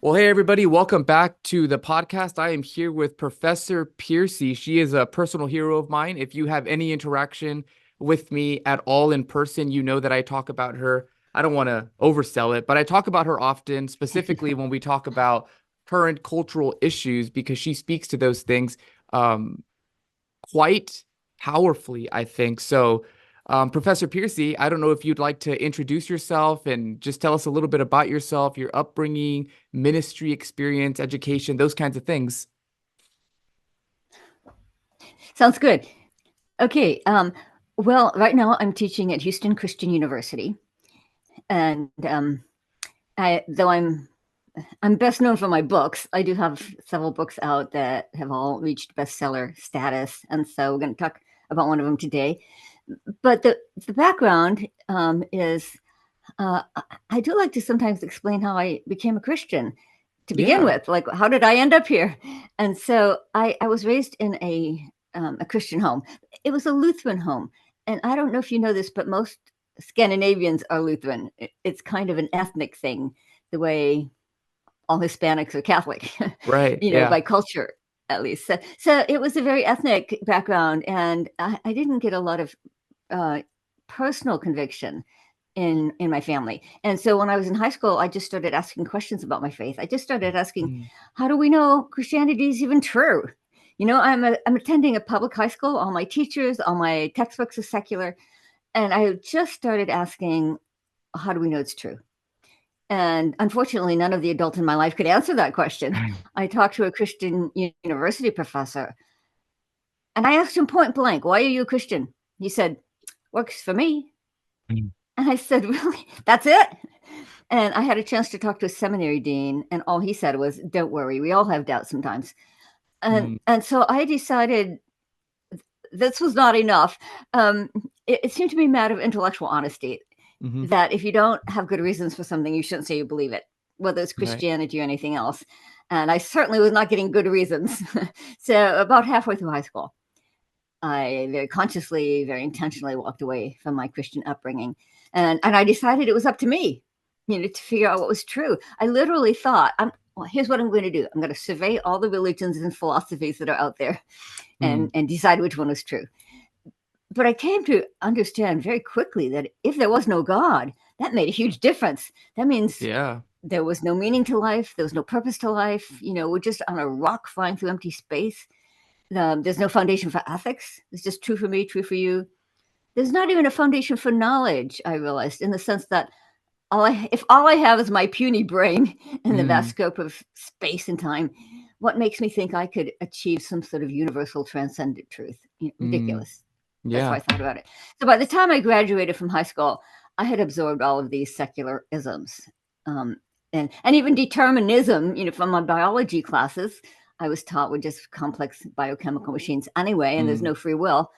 Well, hey, everybody, welcome back to the podcast. I am here with Professor Pearcey. She is a personal hero of mine. If you have any interaction with me at all in person, you know that I talk about her. I don't want to oversell it, but I talk about her often, specifically when we talk about current cultural issues, because she speaks to those things um, quite powerfully, I think. Professor Pearcey, I don't know if you'd like to introduce yourself and just tell us a little bit about yourself, your upbringing, ministry experience, education, those kinds of things. Sounds good. Okay. Well, right now I'm teaching at Houston Christian University, and though I'm best known for my books, I do have several books out that have all reached bestseller status, and so we're going to talk about one of them today. But the background is uh, I do like to sometimes explain how I became a Christian to begin Yeah. with. Like, how did I end up here? And so I was raised in a Christian home. It was a Lutheran home. And I don't know if you know this, but most Scandinavians are Lutheran. It's kind of an ethnic thing, the way all Hispanics are Catholic, Right. Yeah. by culture at least. So it was a very ethnic background, and I didn't get a lot of uh, personal conviction in my family. And so when I was in high school, I just started asking questions about my faith. I just started asking, Mm. how do we know Christianity is even true? I'm attending a public high school. All my teachers, all my textbooks are secular, and I just started asking, how do we know it's true? And unfortunately, none of the adults in my life could answer that question. I talked to a Christian university professor, and I asked him point blank, "Why are you a Christian?" He said, "Works for me." Mm. And I said, "Really? That's it?" And I had a chance to talk to a seminary dean, and all he said was, "Don't worry, we all have doubts sometimes." And Mm. and so I decided this was not enough. Um, it seemed to be a matter of intellectual honesty Hmm. that if you don't have good reasons for something, you shouldn't say you believe it, whether it's Right. Christianity or anything else. And I certainly was not getting good reasons. So about halfway through high school, I very consciously, very intentionally walked away from my Christian upbringing. And I decided it was up to me, to figure out what was true. I literally thought, well, here's what I'm going to do. I'm going to survey all the religions and philosophies that are out there Mm. and decide which one was true. But I came to understand very quickly that if there was no God, that made a huge difference. That means Yeah. there was no meaning to life. There was no purpose to life. We're just on a rock flying through empty space. There's no foundation for ethics. It's just true for me, true for you. There's not even a foundation for knowledge, I realized, in the sense that if all I have is my puny brain and the vast Mm. scope of space and time, what makes me think I could achieve some sort of universal transcendent truth? Mm. Ridiculous. That's how I Yeah. thought about it. So by the time I graduated from high school, I had absorbed all of these secular isms. Um, and even determinism, from my biology classes, I was taught were just complex biochemical machines anyway, and there's Mm. no free will.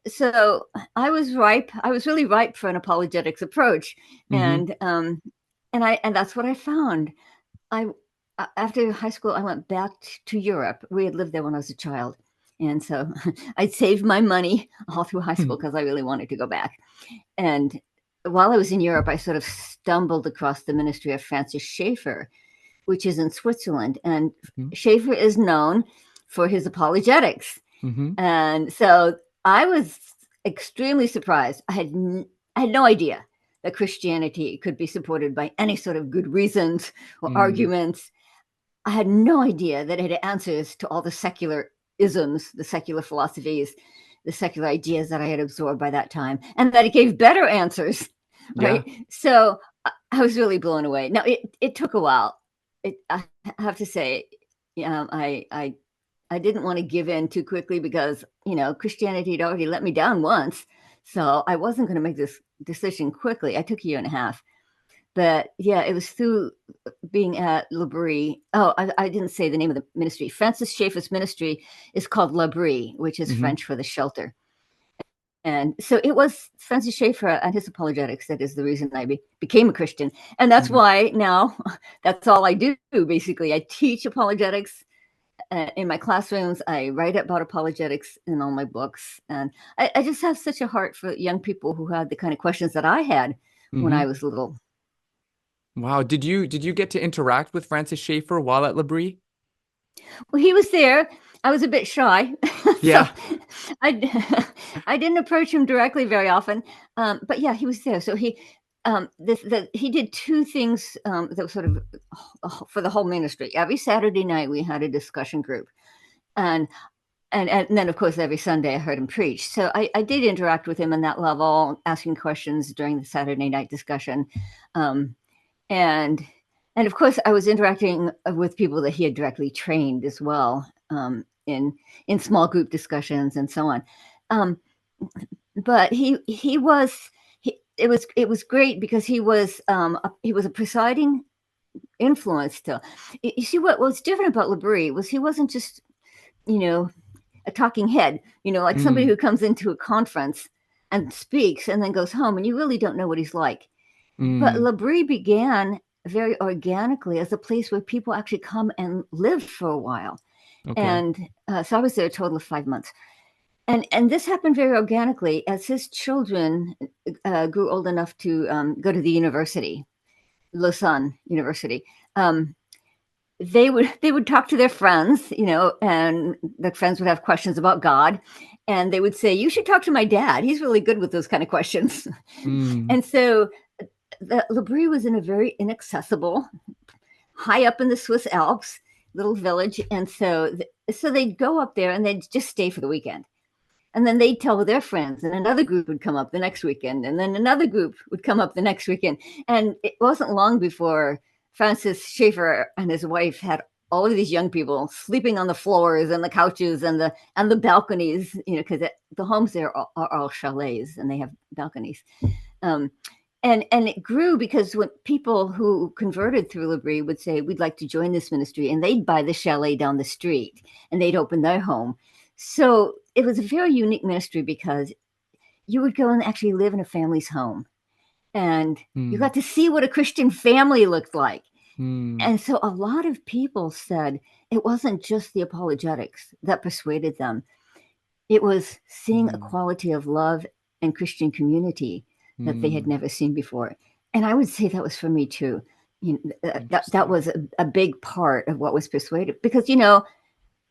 So I was ripe. I was really ripe for an apologetics approach, Hmm. and that's what I found. I After high school, I went back to Europe. We had lived there when I was a child, and so I'd saved my money all through high school because I really wanted to go back. And while I was in Europe, I sort of stumbled across the ministry of Francis Schaeffer, which is in Switzerland, and Hmm. Schaeffer is known for his apologetics. Hmm. And so I was extremely surprised. I had no idea that Christianity could be supported by any sort of good reasons or Mm. arguments. I had no idea that it had answers to all the secular isms, the secular philosophies, the secular ideas that I had absorbed by that time, and that it gave better answers, Yeah. right? So I was really blown away. Now it took a while. I have to say, yeah, I didn't want to give in too quickly because Christianity had already let me down once, so I wasn't going to make this decision quickly. I took a year and a half, but yeah, it was through being at L'Abri. Oh, I didn't say the name of the ministry. Francis Schaeffer's ministry is called L'Abri, which is Hmm. French for the shelter. And so it was Francis Schaeffer and his apologetics that is the reason I became a Christian. And that's Mm. why now that's all I do, basically. I teach apologetics in my classrooms. I write about apologetics in all my books. And I just have such a heart for young people who had the kind of questions that I had when Hmm. I was little. Wow. Did you get to interact with Francis Schaeffer while at L'Abri? Well, he was there. I was a bit shy, so Yeah. I I didn't approach him directly very often. But yeah, he was there. So he did two things that were sort of for the whole ministry. Every Saturday night we had a discussion group, and and then of course every Sunday I heard him preach. So I did interact with him on that level, asking questions during the Saturday night discussion, um, and and of course I was interacting with people that he had directly trained as well, in small group discussions and so on. Um, but it was great because he was a presiding influence still. You see, what was different about L'Abri was he wasn't just, you know, a talking head, like somebody Mm, who comes into a conference and speaks and then goes home and you really don't know what he's like. But mm, L'Abri began very organically as a place where people actually come and live for a while. okay. And so I was there a total of 5 months. And this happened very organically as his children grew old enough to go to the university, Lausanne University. Um, they would talk to their friends, and the friends would have questions about God, and they would say, "You should talk to my dad. He's really good with those kind of questions." Mm, And so the L'Abri was in a very inaccessible, high up in the Swiss Alps little village, and so they'd go up there and they'd just stay for the weekend. And then they'd tell their friends, and another group would come up the next weekend, and then another group would come up the next weekend. And it wasn't long before Francis Schaeffer and his wife had all of these young people sleeping on the floors and the couches and the balconies, because the homes there are all chalets and they have balconies. Um, and it grew because when people who converted through L'Abri would say, "We'd like to join this ministry," and they'd buy the chalet down the street and they'd open their home. So it was a very unique ministry because you would go and actually live in a family's home and you mm, got to see what a Christian family looked like. mm, And so a lot of people said it wasn't just the apologetics that persuaded them, it was seeing a mm, quality of love and Christian community that they had mm. never seen before. And I would say that was for me too. That Interesting. was a big part of what was persuaded because,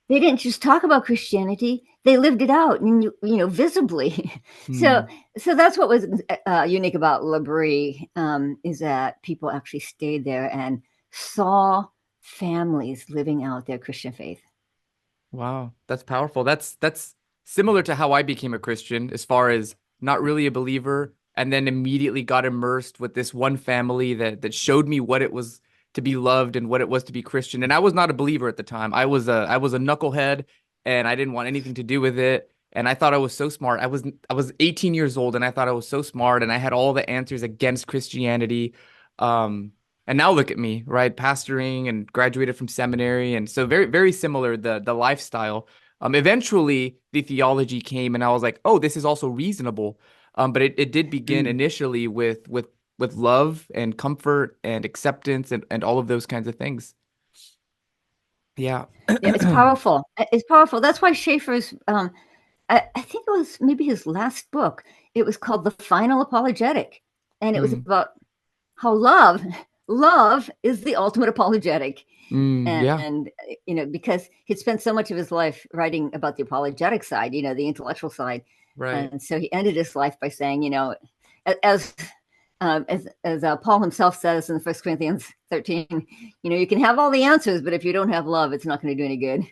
they didn't just talk about Christianity; they lived it out, and visibly. so, Mm. so that's what was unique about L'Abri, is that people actually stayed there and saw families living out their Christian faith. Wow, that's powerful. That's similar to how I became a Christian, as far as not really a believer, and then immediately got immersed with this one family that showed me what it was to be loved and what it was to be Christian. And I was not a believer at the time. I was a knucklehead, and I didn't want anything to do with it. And I thought I was so smart. I was 18 years old, and I thought I was so smart, and I had all the answers against Christianity. Um, and now look at me, right? Pastoring and graduated from seminary. And so very, very similar, the lifestyle. Eventually the theology came and I was like, oh, this is also reasonable. But it did begin Mm. initially with love and comfort and acceptance and all of those kinds of things. Yeah. Yeah, it's powerful. It's powerful. That's why Schaeffer's, I think it was maybe his last book. It was called The Final Apologetic. And it was Mm, about how love is the ultimate apologetic. yeah, And because he'd spent so much of his life writing about the apologetic side, the intellectual side. right. And so he ended his life by saying, as Paul himself says in 1 Corinthians 13, you can have all the answers, but if you don't have love, it's not going to do any good.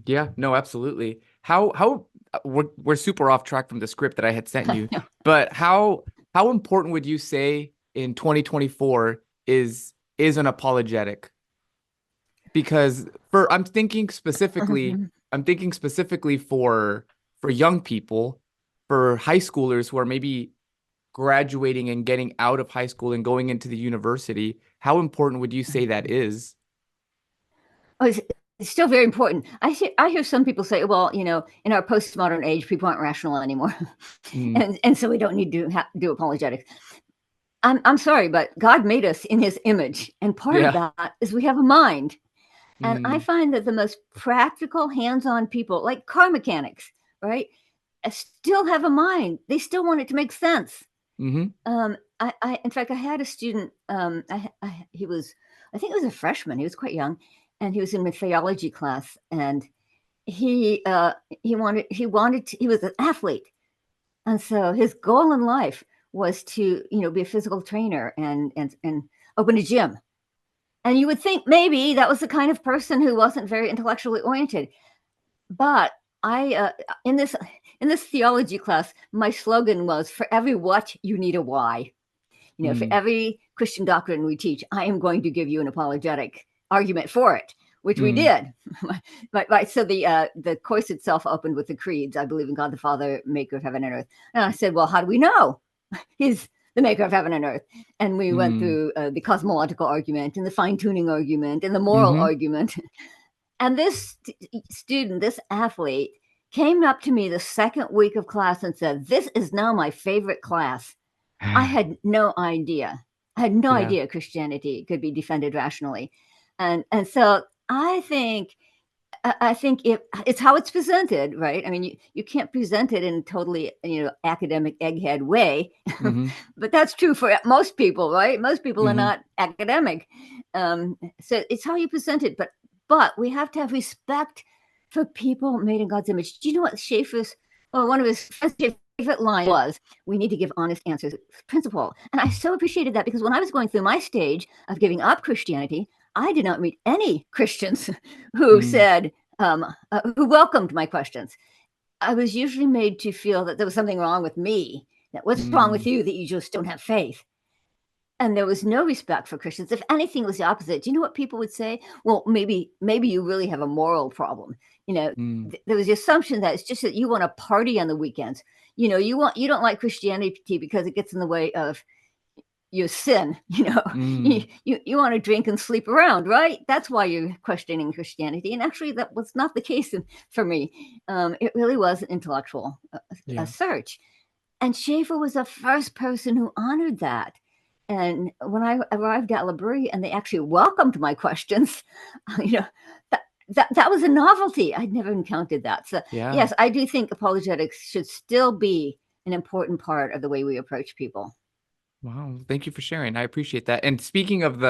Yeah, no, absolutely. How we're super off track from the script that I had sent you, but how important would you say in 2024 is an apologetic? Because for I'm thinking specifically for young people, for high schoolers who are maybe graduating and getting out of high school and going into the university. How important would you say that is? Oh, it's still very important. I hear some people say, well, in our postmodern age, people aren't rational anymore, Mm, and so we don't need to do apologetics. I'm sorry, but God made us in His image, and part of yeah. that is we have a mind. And I Mm, find that the most practical, hands-on people, like car mechanics, right, still have a mind. They still want it to make sense. hmm Um, in fact, I had a student. He was, I think, he was a freshman. He was quite young, and he was in my theology class. And he he was an athlete, and so his goal in life was to be a physical trainer and open a gym. And you would think maybe that was the kind of person who wasn't very intellectually oriented. But I in this theology class, my slogan was, "For every what, you need a why." For Mm, every Christian doctrine we teach, I am going to give you an apologetic argument for it, which we mm, did. Right. So the course itself opened with the creeds. I believe in God the Father, maker of heaven and earth. And I said, well, how do we know He's the maker of heaven and earth? And we went mm, through the cosmological argument and the fine-tuning argument and the moral mm-hmm. argument. And this student, this athlete, came up to me the second week of class and said, "This is now my favorite class." I had no idea. I had no Yeah. idea Christianity could be defended rationally. And so I think it's how it's presented, right? I mean, you can't present it in a totally, academic egghead way, Mm-hmm. but that's true for most people, right? Most people are Mm-hmm. not academic. So it's how you present it, but we have to have respect for people made in God's image. Do you know what one of his favorite line was, "We need to give honest answers." Principle. And I so appreciated that, because when I was going through my stage of giving up Christianity, I did not meet any Christians who Mm, said, who welcomed my questions. I was usually made to feel that there was something wrong with me. That what's wrong with mm, you that you just don't have faith? And there was no respect for Christians. If anything, it was the opposite. Do you know what people would say? Well, maybe you really have a moral problem. mm, There was the assumption that it's just that you want to party on the weekends. You don't like Christianity because it gets in the way of your sin. mm. You want to drink and sleep around, right? That's why you're questioning Christianity. And actually, that was not the case for me. It really was an intellectual a Yeah. search. And Schaeffer was the first person who honored that. And when I arrived at L'Abri and they actually welcomed my questions, you know, that was a novelty. I'd never encountered that. So Yeah. yes, I do think apologetics should still be an important part of the way we approach people. Wow. Thank you for sharing. I appreciate that. And speaking of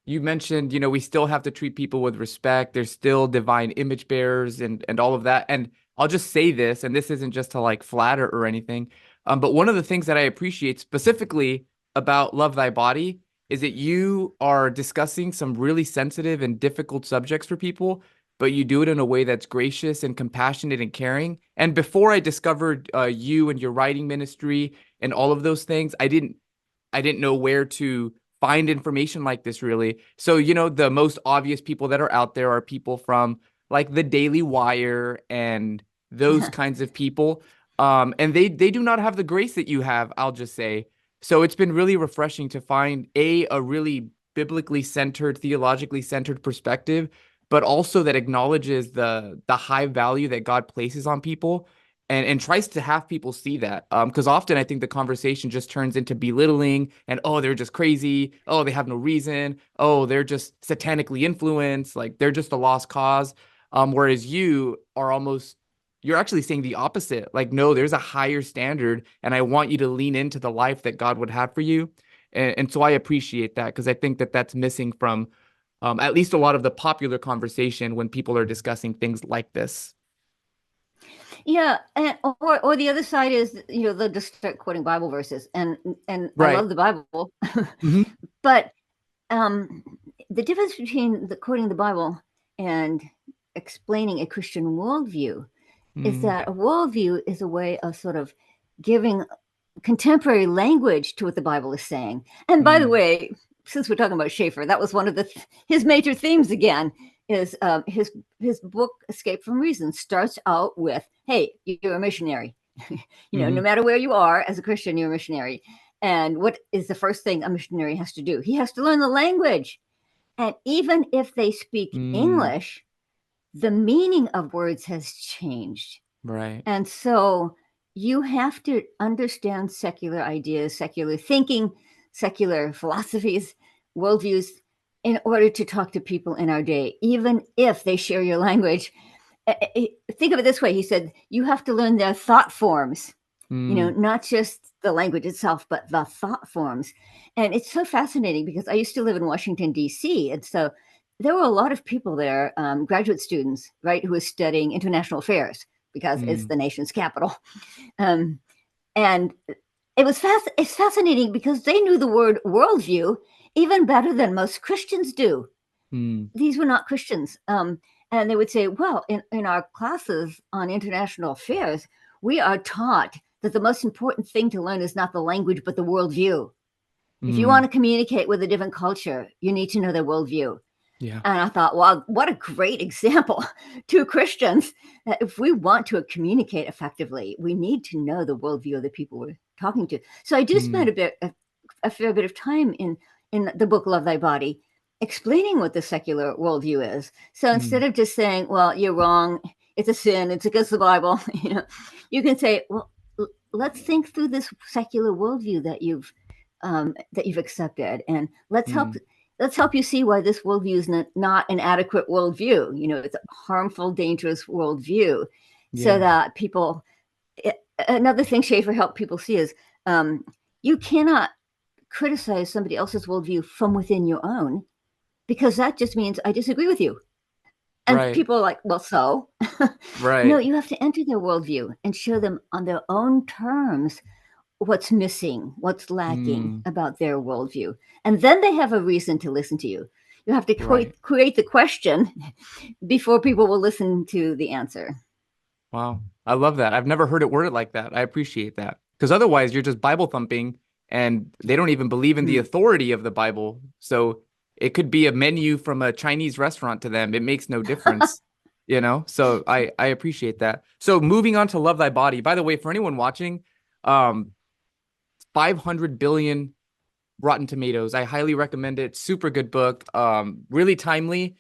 you mentioned, we still have to treat people with respect. There's still divine image bearers and all of that. And I'll just say this, and this isn't just to like flatter or anything. But one of the things that I appreciate specifically about Love Thy Body is that you are discussing some really sensitive and difficult subjects for people, but you do it in a way that's gracious and compassionate and caring. And before I discovered you and your writing ministry and all of those things, I didn't know where to find information like this really. So, the most obvious people that are out there are people from like the Daily Wire and those kinds of people. And they do not have the grace that you have, I'll just say. So it's been really refreshing to find a really biblically centered, theologically centered perspective, but also that acknowledges the high value that God places on people and tries to have people see that. Because often I think the conversation just turns into belittling and, oh, they're just crazy. Oh, they have no reason. Oh, they're just satanically influenced. Like they're just a lost cause. Whereas you're actually saying the opposite. Like, no, there's a higher standard, and I want you to lean into the life that God would have for you. And so I appreciate that, because I think that that's missing from at least a lot of the popular conversation when people are discussing things like this. Yeah, and or the other side is, they'll just start quoting Bible verses, and I Right. love the Bible, Hmm. but um, the difference between quoting the Bible and explaining a Christian worldview is Mm, that a worldview is a way of sort of giving contemporary language to what the Bible is saying. And by the mm, way, since we're talking about Schaeffer, that was one of his major themes again. Is his book Escape from Reason starts out with, "Hey, you're a missionary. No hmm, matter where you are as a Christian, you're a missionary. And what is the first thing a missionary has to do? He has to learn the language. And even if they speak mm, English, the meaning of words has changed. right. And so you have to understand secular ideas, secular thinking, secular philosophies, worldviews, in order to talk to people in our day, even if they share your language. Think of it this way. He said, you have to learn their thought forms, Mm, not just the language itself, but the thought forms. And it's so fascinating because I used to live in Washington, D.C. And so there were a lot of people there, graduate students, right, who were studying international affairs because it's the nation's capital. And it's fascinating because they knew the word worldview even better than most Christians do. These were not Christians. And they would say, well, in our classes on international affairs, we are taught that the most important thing to learn is not the language, but the worldview. If you want to communicate with a different culture, you need to know their worldview. Yeah. And I thought, wow, what a great example to Christians that if we want to communicate effectively, we need to know the worldview of the people we're talking to. So I do spend a fair bit of time in the book Love Thy Body explaining what the secular worldview is. So instead of just saying, well, you're wrong, it's a sin, it's against the Bible, you can say, well, let's think through this secular worldview that you've accepted, and let's help you see why this worldview is not an adequate worldview. It's a harmful, dangerous worldview. So that people, another thing Schaeffer helped people see is you cannot criticize somebody else's worldview from within your own, because that just means I disagree with you. And people are like, well, so? No, you have to enter their worldview and show them on their own terms what's missing, what's lacking about their worldview. And then they have a reason to listen to you. You have to create the question before people will listen to the answer. Wow. I love that. I've never heard it worded like that. I appreciate that. Because otherwise you're just Bible thumping and they don't even believe in the authority of the Bible. So it could be a menu from a Chinese restaurant to them. It makes no difference, So I appreciate that. So moving on to Love Thy Body. By the way, for anyone watching, 500 billion Rotten Tomatoes. I highly recommend it. Super good book. Really timely.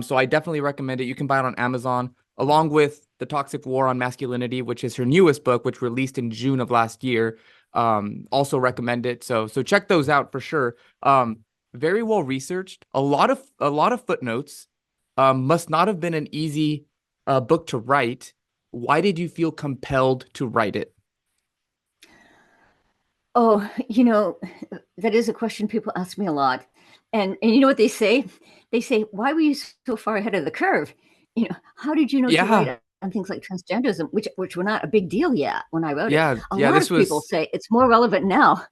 So I definitely recommend it. You can buy it on Amazon, along with The Toxic War on Masculinity, which is her newest book, which released in June of last year. Also recommend it. So check those out for sure. Very well researched. A lot of footnotes. Must not have been an easy book to write. Why did you feel compelled to write it? Oh, that is a question people ask me a lot. And you know what they say? They say, why were you so far ahead of the curve? How did you know to write on things like transgenderism, which were not a big deal yet when I wrote it? A lot of people say it's more relevant now.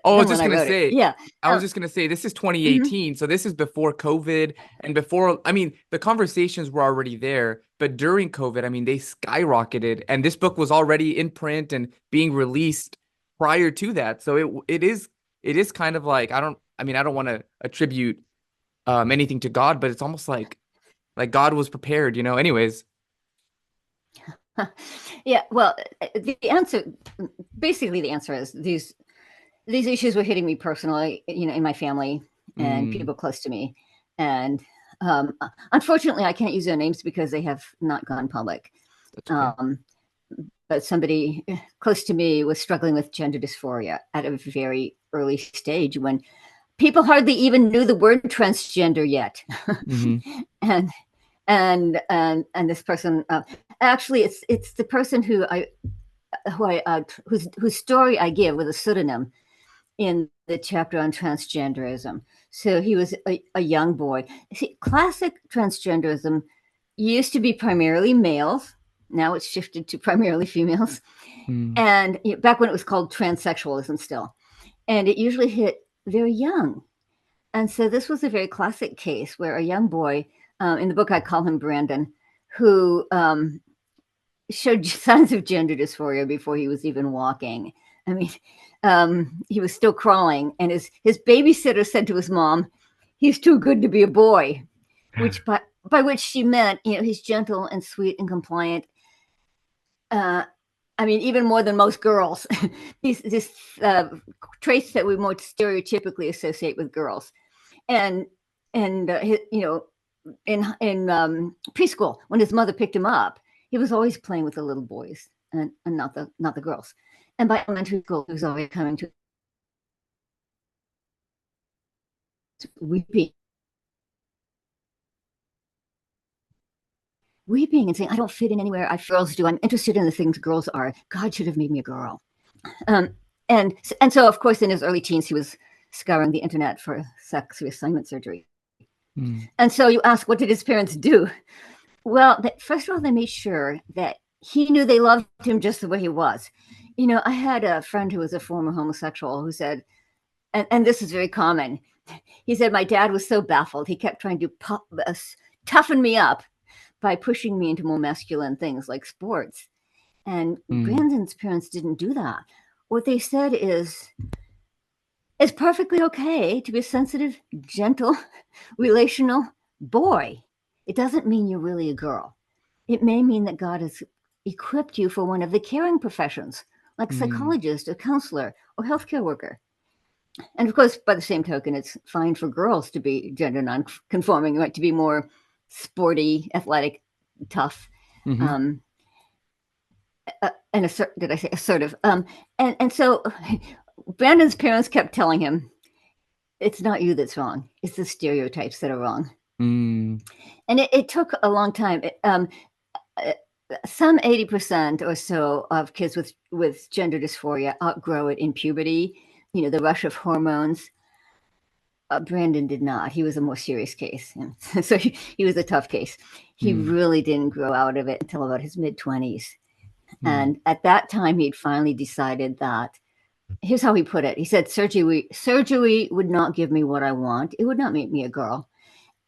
I was just going to say, I was just going to say, this is 2018. So this is before COVID and before, the conversations were already there, but during COVID, they skyrocketed, and this book was already in print and being released prior to that. So it is kind of like, I don't want to attribute anything to God, but it's almost like God was prepared, anyways. Yeah. Well, the answer is these issues were hitting me personally, in my family and people close to me. And unfortunately, I can't use their names because they have not gone public. Okay. But somebody close to me was struggling with gender dysphoria at a very early stage when people hardly even knew the word transgender yet. And this person, actually, it's the person whose story I give with a pseudonym in the chapter on transgenderism. So he was a young boy. See, classic transgenderism used to be primarily males. Now it's shifted to primarily females. And back when it was called transsexualism still. And it usually hit very young. And so this was a very classic case where a young boy, in the book I call him Brandon, who showed signs of gender dysphoria before he was even walking. He was still crawling, and his babysitter said to his mom, "He's too good to be a boy," which by which she meant, he's gentle and sweet and compliant. Even more than most girls. These traits that we more stereotypically associate with girls, and in preschool, when his mother picked him up, he was always playing with the little boys and not the girls. And by elementary school, he was always coming to weeping and saying, "I don't fit in anywhere girls do. I'm interested in the things girls are. God should have made me a girl." And so, of course, in his early teens, he was scouring the internet for sex reassignment surgery. And so you ask, what did his parents do? Well, first of all, they made sure that he knew they loved him just the way he was. You know, I had a friend who was a former homosexual who said, and this is very common, he said, my dad was so baffled. He kept trying to toughen me up by pushing me into more masculine things like sports. And Brandon's parents didn't do that. What they said is, it's perfectly okay to be a sensitive, gentle, relational boy. It doesn't mean you're really a girl. It may mean that God has equipped you for one of the caring professions, like psychologist or counselor or healthcare worker. And of course, by the same token, it's fine for girls to be gender non-conforming, right? To be more sporty, athletic, tough, and did I say assertive? And so Brandon's parents kept telling him, it's not you that's wrong. It's the stereotypes that are wrong. And it took a long time. Some 80% or so of kids with gender dysphoria outgrow it in puberty, you know, the rush of hormones. Brandon did not. He was a more serious case. So he was a tough case. He really didn't grow out of it until about his mid-20s. And at that time, he'd finally decided that, here's how he put it. He said, surgery would not give me what I want. It would not make me a girl.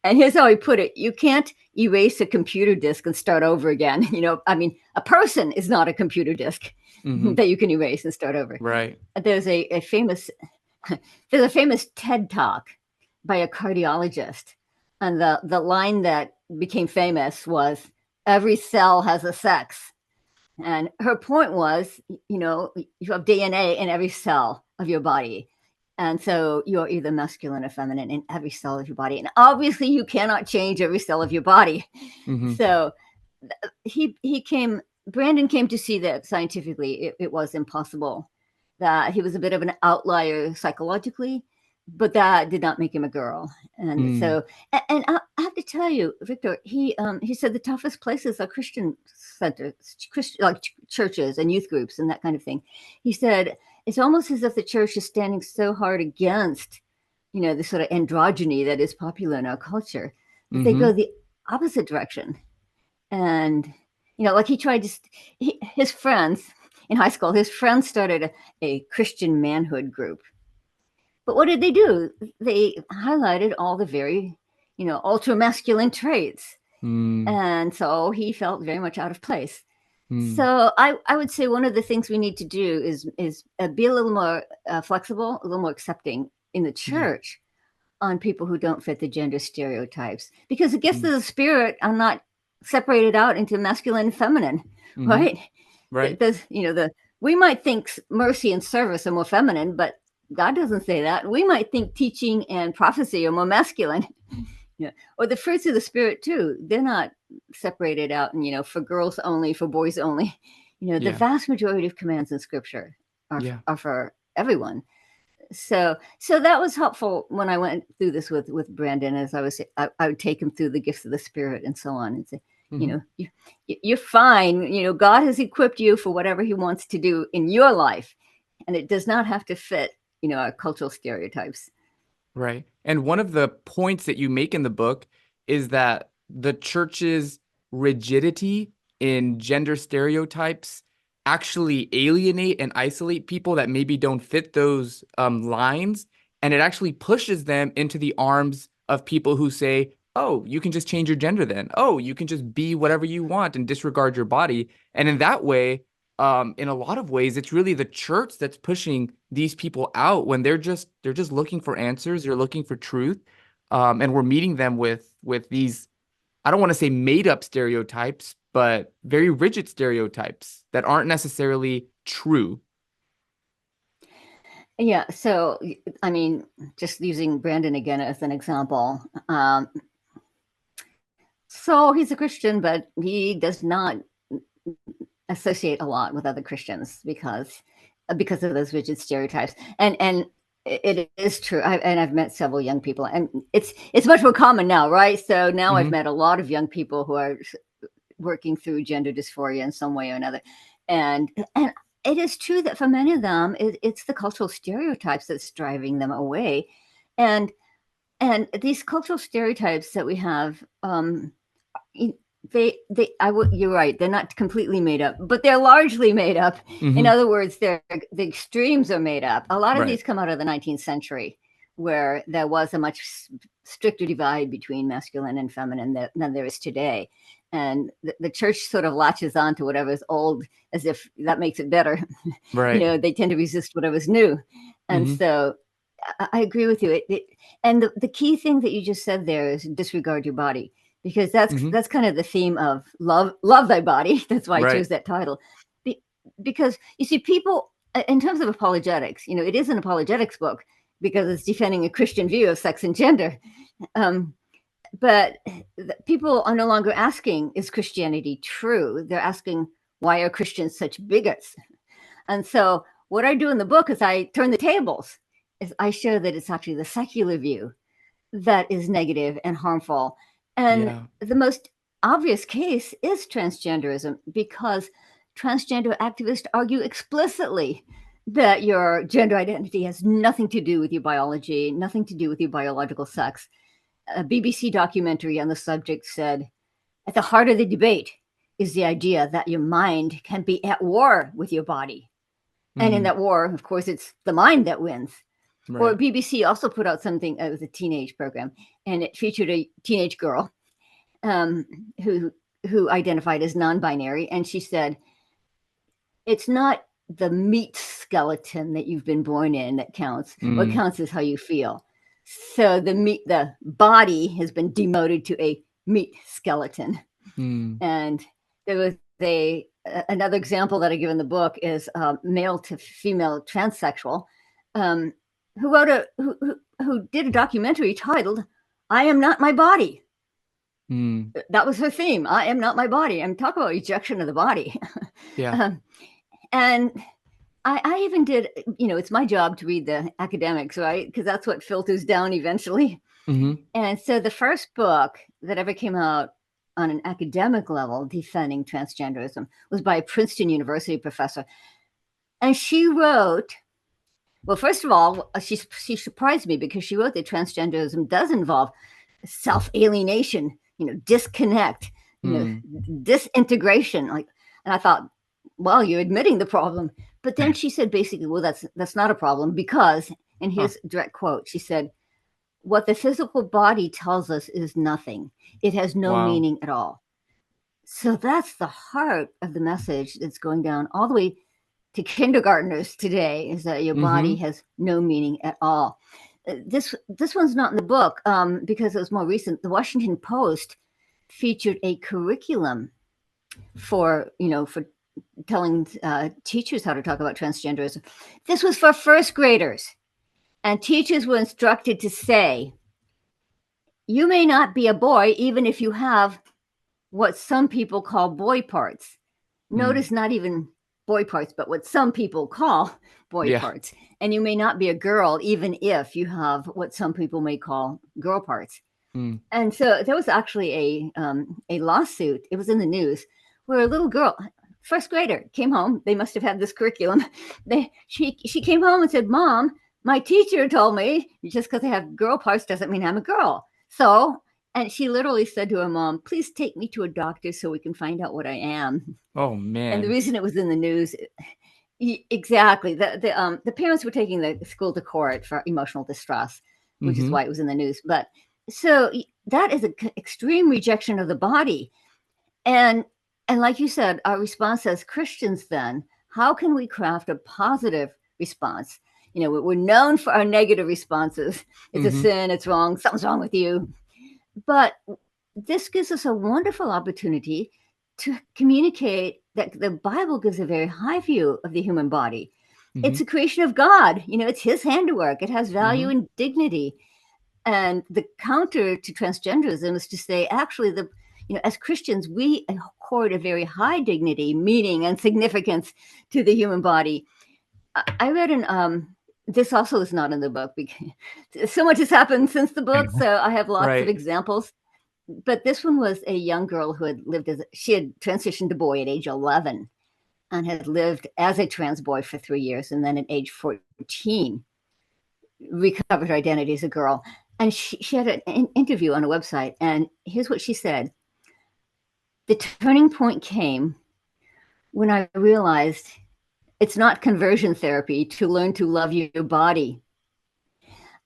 And here's how he put it. You can't erase a computer disk and start over again. You know, I mean, a person is not a computer disk that you can erase and start over. Right. There's a famous TED talk by a cardiologist. And the line that became famous was, every cell has a sex. And her point was, you know, you have DNA in every cell of your body. And so you're either masculine or feminine in every cell of your body. And obviously you cannot change every cell of your body. So Brandon came to see that scientifically it was impossible, that he was a bit of an outlier psychologically, but that did not make him a girl. And so, and I have to tell you, Victor, he said the toughest places are Christian centers, like churches and youth groups and that kind of thing. He said, it's almost as if the church is standing so hard against, you know, the sort of androgyny that is popular in our culture. They go the opposite direction. And, you know, like he tried to, his friends in high school, his friends started a Christian manhood group. But what did they do? They highlighted all the very, you know, ultra masculine traits. And so he felt very much out of place. So I would say one of the things we need to do is be a little more flexible, a little more accepting in the church on people who don't fit the gender stereotypes, because the gifts of the Spirit are not separated out into masculine and feminine, right? Right. There's, you know, we might think mercy and service are more feminine, but God doesn't say that. We might think teaching and prophecy are more masculine. Yeah. Or the fruits of the Spirit too. They're not separated out and, you know, for girls only, for boys only. You know, the vast majority of commands in Scripture are for everyone. So that was helpful when I went through this with Brandon, as I would take him through the gifts of the Spirit and so on, and say, you know, you're fine. You know, God has equipped you for whatever He wants to do in your life, and it does not have to fit, you know, our cultural stereotypes. Right. And one of the points that you make in the book is that the church's rigidity in gender stereotypes actually alienate and isolate people that maybe don't fit those lines. And it actually pushes them into the arms of people who say, oh, you can just change your gender then. Oh, you can just be whatever you want and disregard your body. And in that way, in a lot of ways, it's really the church that's pushing these people out when they're just looking for answers. They're looking for truth. And we're meeting them with these, I don't want to say made up stereotypes, but very rigid stereotypes that aren't necessarily true. Yeah. So, I mean, just using Brandon again as an example. So he's a Christian, but he does not associate a lot with other Christians because of those rigid stereotypes. And it is true. I've met several young people, and it's much more common now, right? So now I've met a lot of young people who are working through gender dysphoria in some way or another, and it is true that for many of them, it's the cultural stereotypes that's driving them away. And these cultural stereotypes that we have, you're right, they're not completely made up, but they're largely made up. In other words, the extremes are made up. A lot of these come out of the 19th century, where there was a much stricter divide between masculine and feminine than there is today. And the church sort of latches on to whatever's old as if that makes it better. Right. They tend to resist whatever's new. And so I agree with you. And the key thing that you just said there is disregard your body, because that's kind of the theme of love thy body. That's why I chose that title. Because you see, people, in terms of apologetics, it is an apologetics book because it's defending a Christian view of sex and gender. But people are no longer asking, is Christianity true? They're asking, why are Christians such bigots? And so what I do in the book is I turn the tables. Is I show that it's actually the secular view that is negative and harmful. And the most obvious case is transgenderism, because transgender activists argue explicitly that your gender identity has nothing to do with your biology, nothing to do with your biological sex. A BBC documentary on the subject said, at the heart of the debate is the idea that your mind can be at war with your body. And in that war, of course, it's the mind that wins. Right. Or BBC also put out something, it was a teenage program, and it featured a teenage girl who identified as non-binary. And she said, it's not the meat skeleton that you've been born in that counts. What counts is how you feel. So the body has been demoted to a meat skeleton. And there was another example that I give in the book is male to female transsexual who did a documentary titled "I Am Not My Body." That was her theme. I am not my body. I'm talking about rejection of the body. And I even did, it's my job to read the academics, right? Because that's what filters down eventually. And so the first book that ever came out on an academic level defending transgenderism was by a Princeton University professor. And she wrote, well, first of all, she surprised me because she wrote that transgenderism does involve self-alienation, disconnect, disintegration. And I thought, well, you're admitting the problem. But then she said basically, well, that's not a problem because, and here's a direct quote, she said, what the physical body tells us is nothing. It has no meaning at all. So that's the heart of the message that's going down all the way to kindergartners today, is that your body has no meaning at all. This one's not in the book because it was more recent. The Washington Post featured a curriculum for telling teachers how to talk about transgenderism. This was for first graders, and teachers were instructed to say, you may not be a boy even if you have what some people call boy parts. Notice not even boy parts, but what some people call boy parts. And you may not be a girl even if you have what some people may call girl parts. And so there was actually a lawsuit. It was in the news where a little girl, first grader, came home. They must have had this curriculum. She came home and said, Mom, my teacher told me just because I have girl parts doesn't mean I'm a girl. So, and she literally said to her mom, please take me to a doctor so we can find out what I am. Oh, man. And the reason it was in the news, exactly. The parents were taking the school to court for emotional distress, which is why it was in the news. But so that is an extreme rejection of the body. And like you said, our response as Christians then, how can we craft a positive response? We're known for our negative responses. It's a sin, it's wrong, something's wrong with you. But this gives us a wonderful opportunity to communicate that the Bible gives a very high view of the human body. It's a creation of God. It's his handiwork. It has value and dignity. And the counter to transgenderism is to say, actually, as Christians, we accord a very high dignity, meaning, and significance to the human body. I read this also is not in the book because so much has happened since the book. So I have lots of examples. But this one was a young girl who had she had transitioned to boy at age 11. and had lived as a trans boy for 3 years, and then at age 14 recovered her identity as a girl. And she had an interview on a website, and here's what she said. The turning point came when I realized it's not conversion therapy to learn to love your body.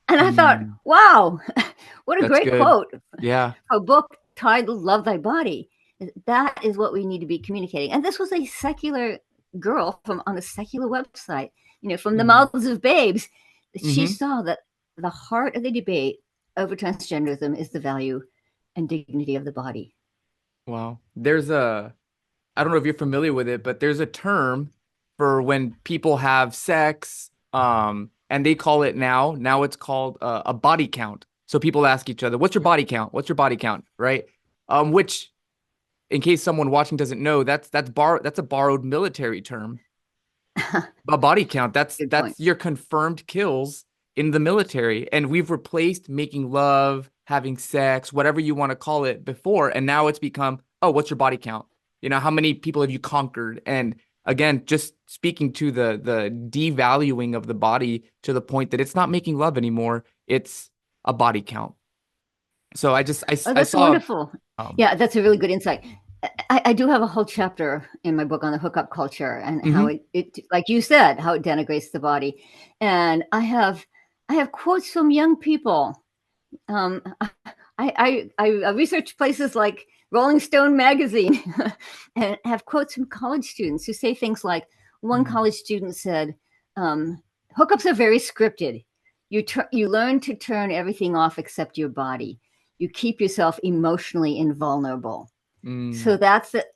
And I thought, wow, what a That's great good. quote. Yeah. A book titled Love Thy Body. That is what we need to be communicating. And this was a secular girl from on a secular website, from the mouths of babes. She saw that the heart of the debate over transgenderism is the value and dignity of the body. Wow. I don't know if you're familiar with it, but there's a term for when people have sex, and they call it now it's called a body count. So people ask each other, what's your body count? What's your body count? Right? Which, in case someone watching doesn't know, that's a borrowed military term. A body count, that's your confirmed kills in the military. And we've replaced making love, having sex, whatever you want to call it before. And now it's become, oh, what's your body count? How many people have you conquered? And again, just speaking to the devaluing of the body to the point that it's not making love anymore. It's a body count. So I that's saw, wonderful. Yeah, that's a really good insight. I do have a whole chapter in my book on the hookup culture and how it, like you said, how it denigrates the body. And I have quotes from young people. I research places like Rolling Stone magazine and have quotes from college students who say things like, one college student said, hookups are very scripted. You learn to turn everything off except your body. You keep yourself emotionally invulnerable. So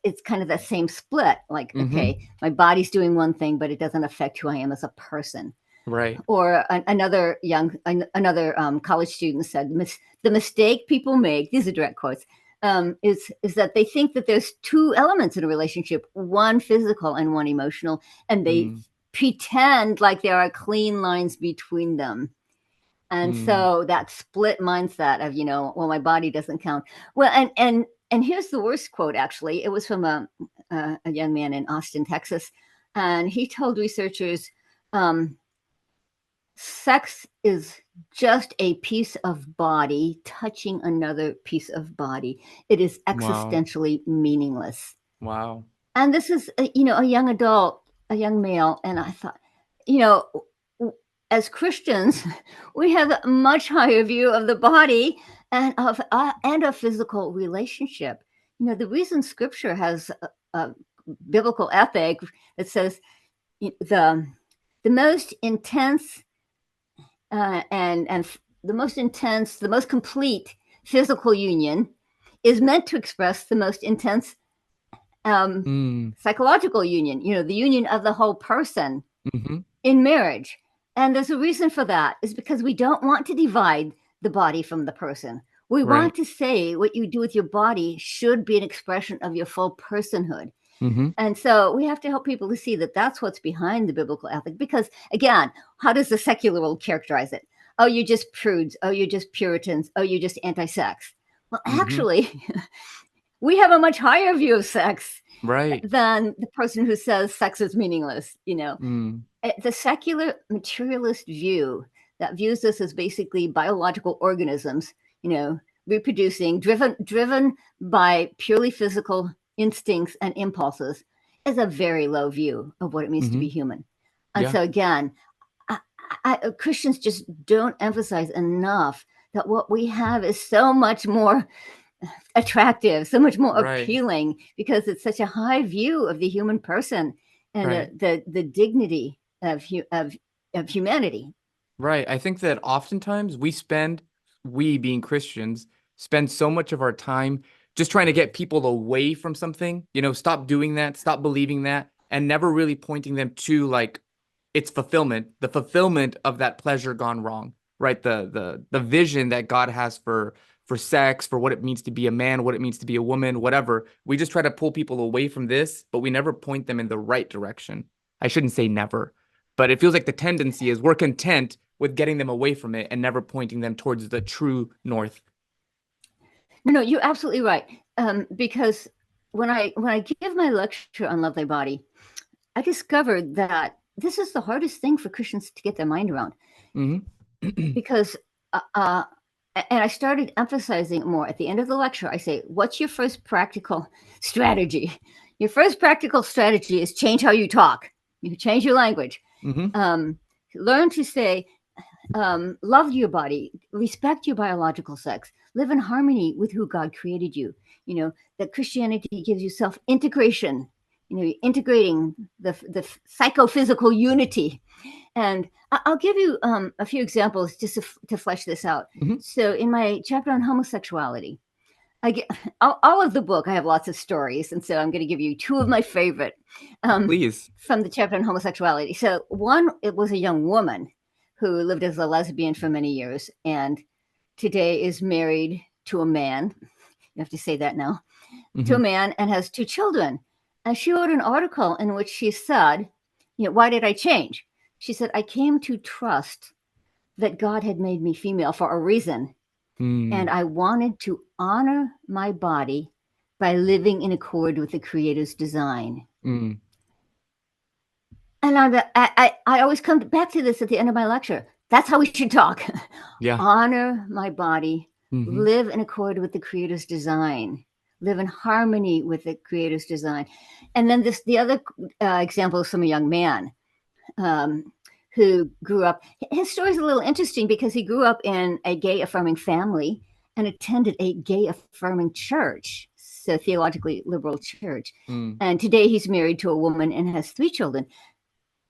it's kind of that same split. Like, okay, my body's doing one thing, but it doesn't affect who I am as a person. right. Or another college student said, the mistake people make, these are direct quotes, is that they think that there's two elements in a relationship, one physical and one emotional, and they pretend like there are clean lines between them. And so that split mindset of, well, my body doesn't count. Well, and here's the worst quote, actually. It was from a young man in Austin, Texas. And he told researchers, sex is just a piece of body touching another piece of body. It is existentially meaningless. Wow. And this is, a young adult, a young male. And I thought, as Christians, we have a much higher view of the body and of a physical relationship. The reason Scripture has a biblical ethic that says the most intense and the most intense, the most complete physical union is meant to express the most intense psychological union. The union of the whole person in marriage. And there's a reason for that, is because we don't want to divide the body from the person. We want to say what you do with your body should be an expression of your full personhood. And so we have to help people to see that that's what's behind the biblical ethic. Because again, how does the secular world characterize it? Oh, you're just prudes. Oh, you're just Puritans. Oh, you're just anti-sex. Well, actually, we have a much higher view of sex than the person who says sex is meaningless. The secular materialist view that views us as basically biological organisms, reproducing, driven by purely physical instincts and impulses, is a very low view of what it means to be human. And so again, Christians just don't emphasize enough that what we have is so much more attractive, so much more appealing, because it's such a high view of the human person and the dignity of humanity. Right. I think that oftentimes we being Christians, spend so much of our time just trying to get people away from something, stop doing that, stop believing that, and never really pointing them to like its fulfillment, the fulfillment of that pleasure gone wrong, right? The vision that God has for sex, for what it means to be a man, what it means to be a woman, whatever. We just try to pull people away from this, but we never point them in the right direction. I shouldn't say never, but it feels like the tendency is we're content with getting them away from it and never pointing them towards the true north. No, you're absolutely right. Because when I give my lecture on Love Thy Body, I discovered that this is the hardest thing for Christians to get their mind around. Because, and I started emphasizing more at the end of the lecture. I say, what's your first practical strategy? Your first practical strategy is change how you talk. You change your language. Learn to say, love your body, respect your biological sex, live in harmony with who God created you. You know, that Christianity gives you self-integration, you know, integrating the psychophysical unity. And I'll give you a few examples just to flesh this out. So in my chapter on homosexuality, I get all of the book. I have lots of stories, and so I'm going to give you two of my favorite. Please. From the chapter on homosexuality. So one, it was a young woman who lived as a lesbian for many years, and today is married to a man. You have to say that now. To a man, and has 2 children. And she wrote an article in which she said, you know, why did I change? She said, I came to trust that God had made me female for a reason. And I wanted to honor my body by living in accord with the Creator's design. And I always come back to this at the end of my lecture. That's how we should talk. Yeah. Honor my body, live in accord with the Creator's design, live in harmony with the Creator's design. And then the other example is from a young man who grew up. His story is a little interesting because he grew up in a gay affirming family and attended a gay affirming church, so theologically liberal church. And today he's married to a woman and has 3 children.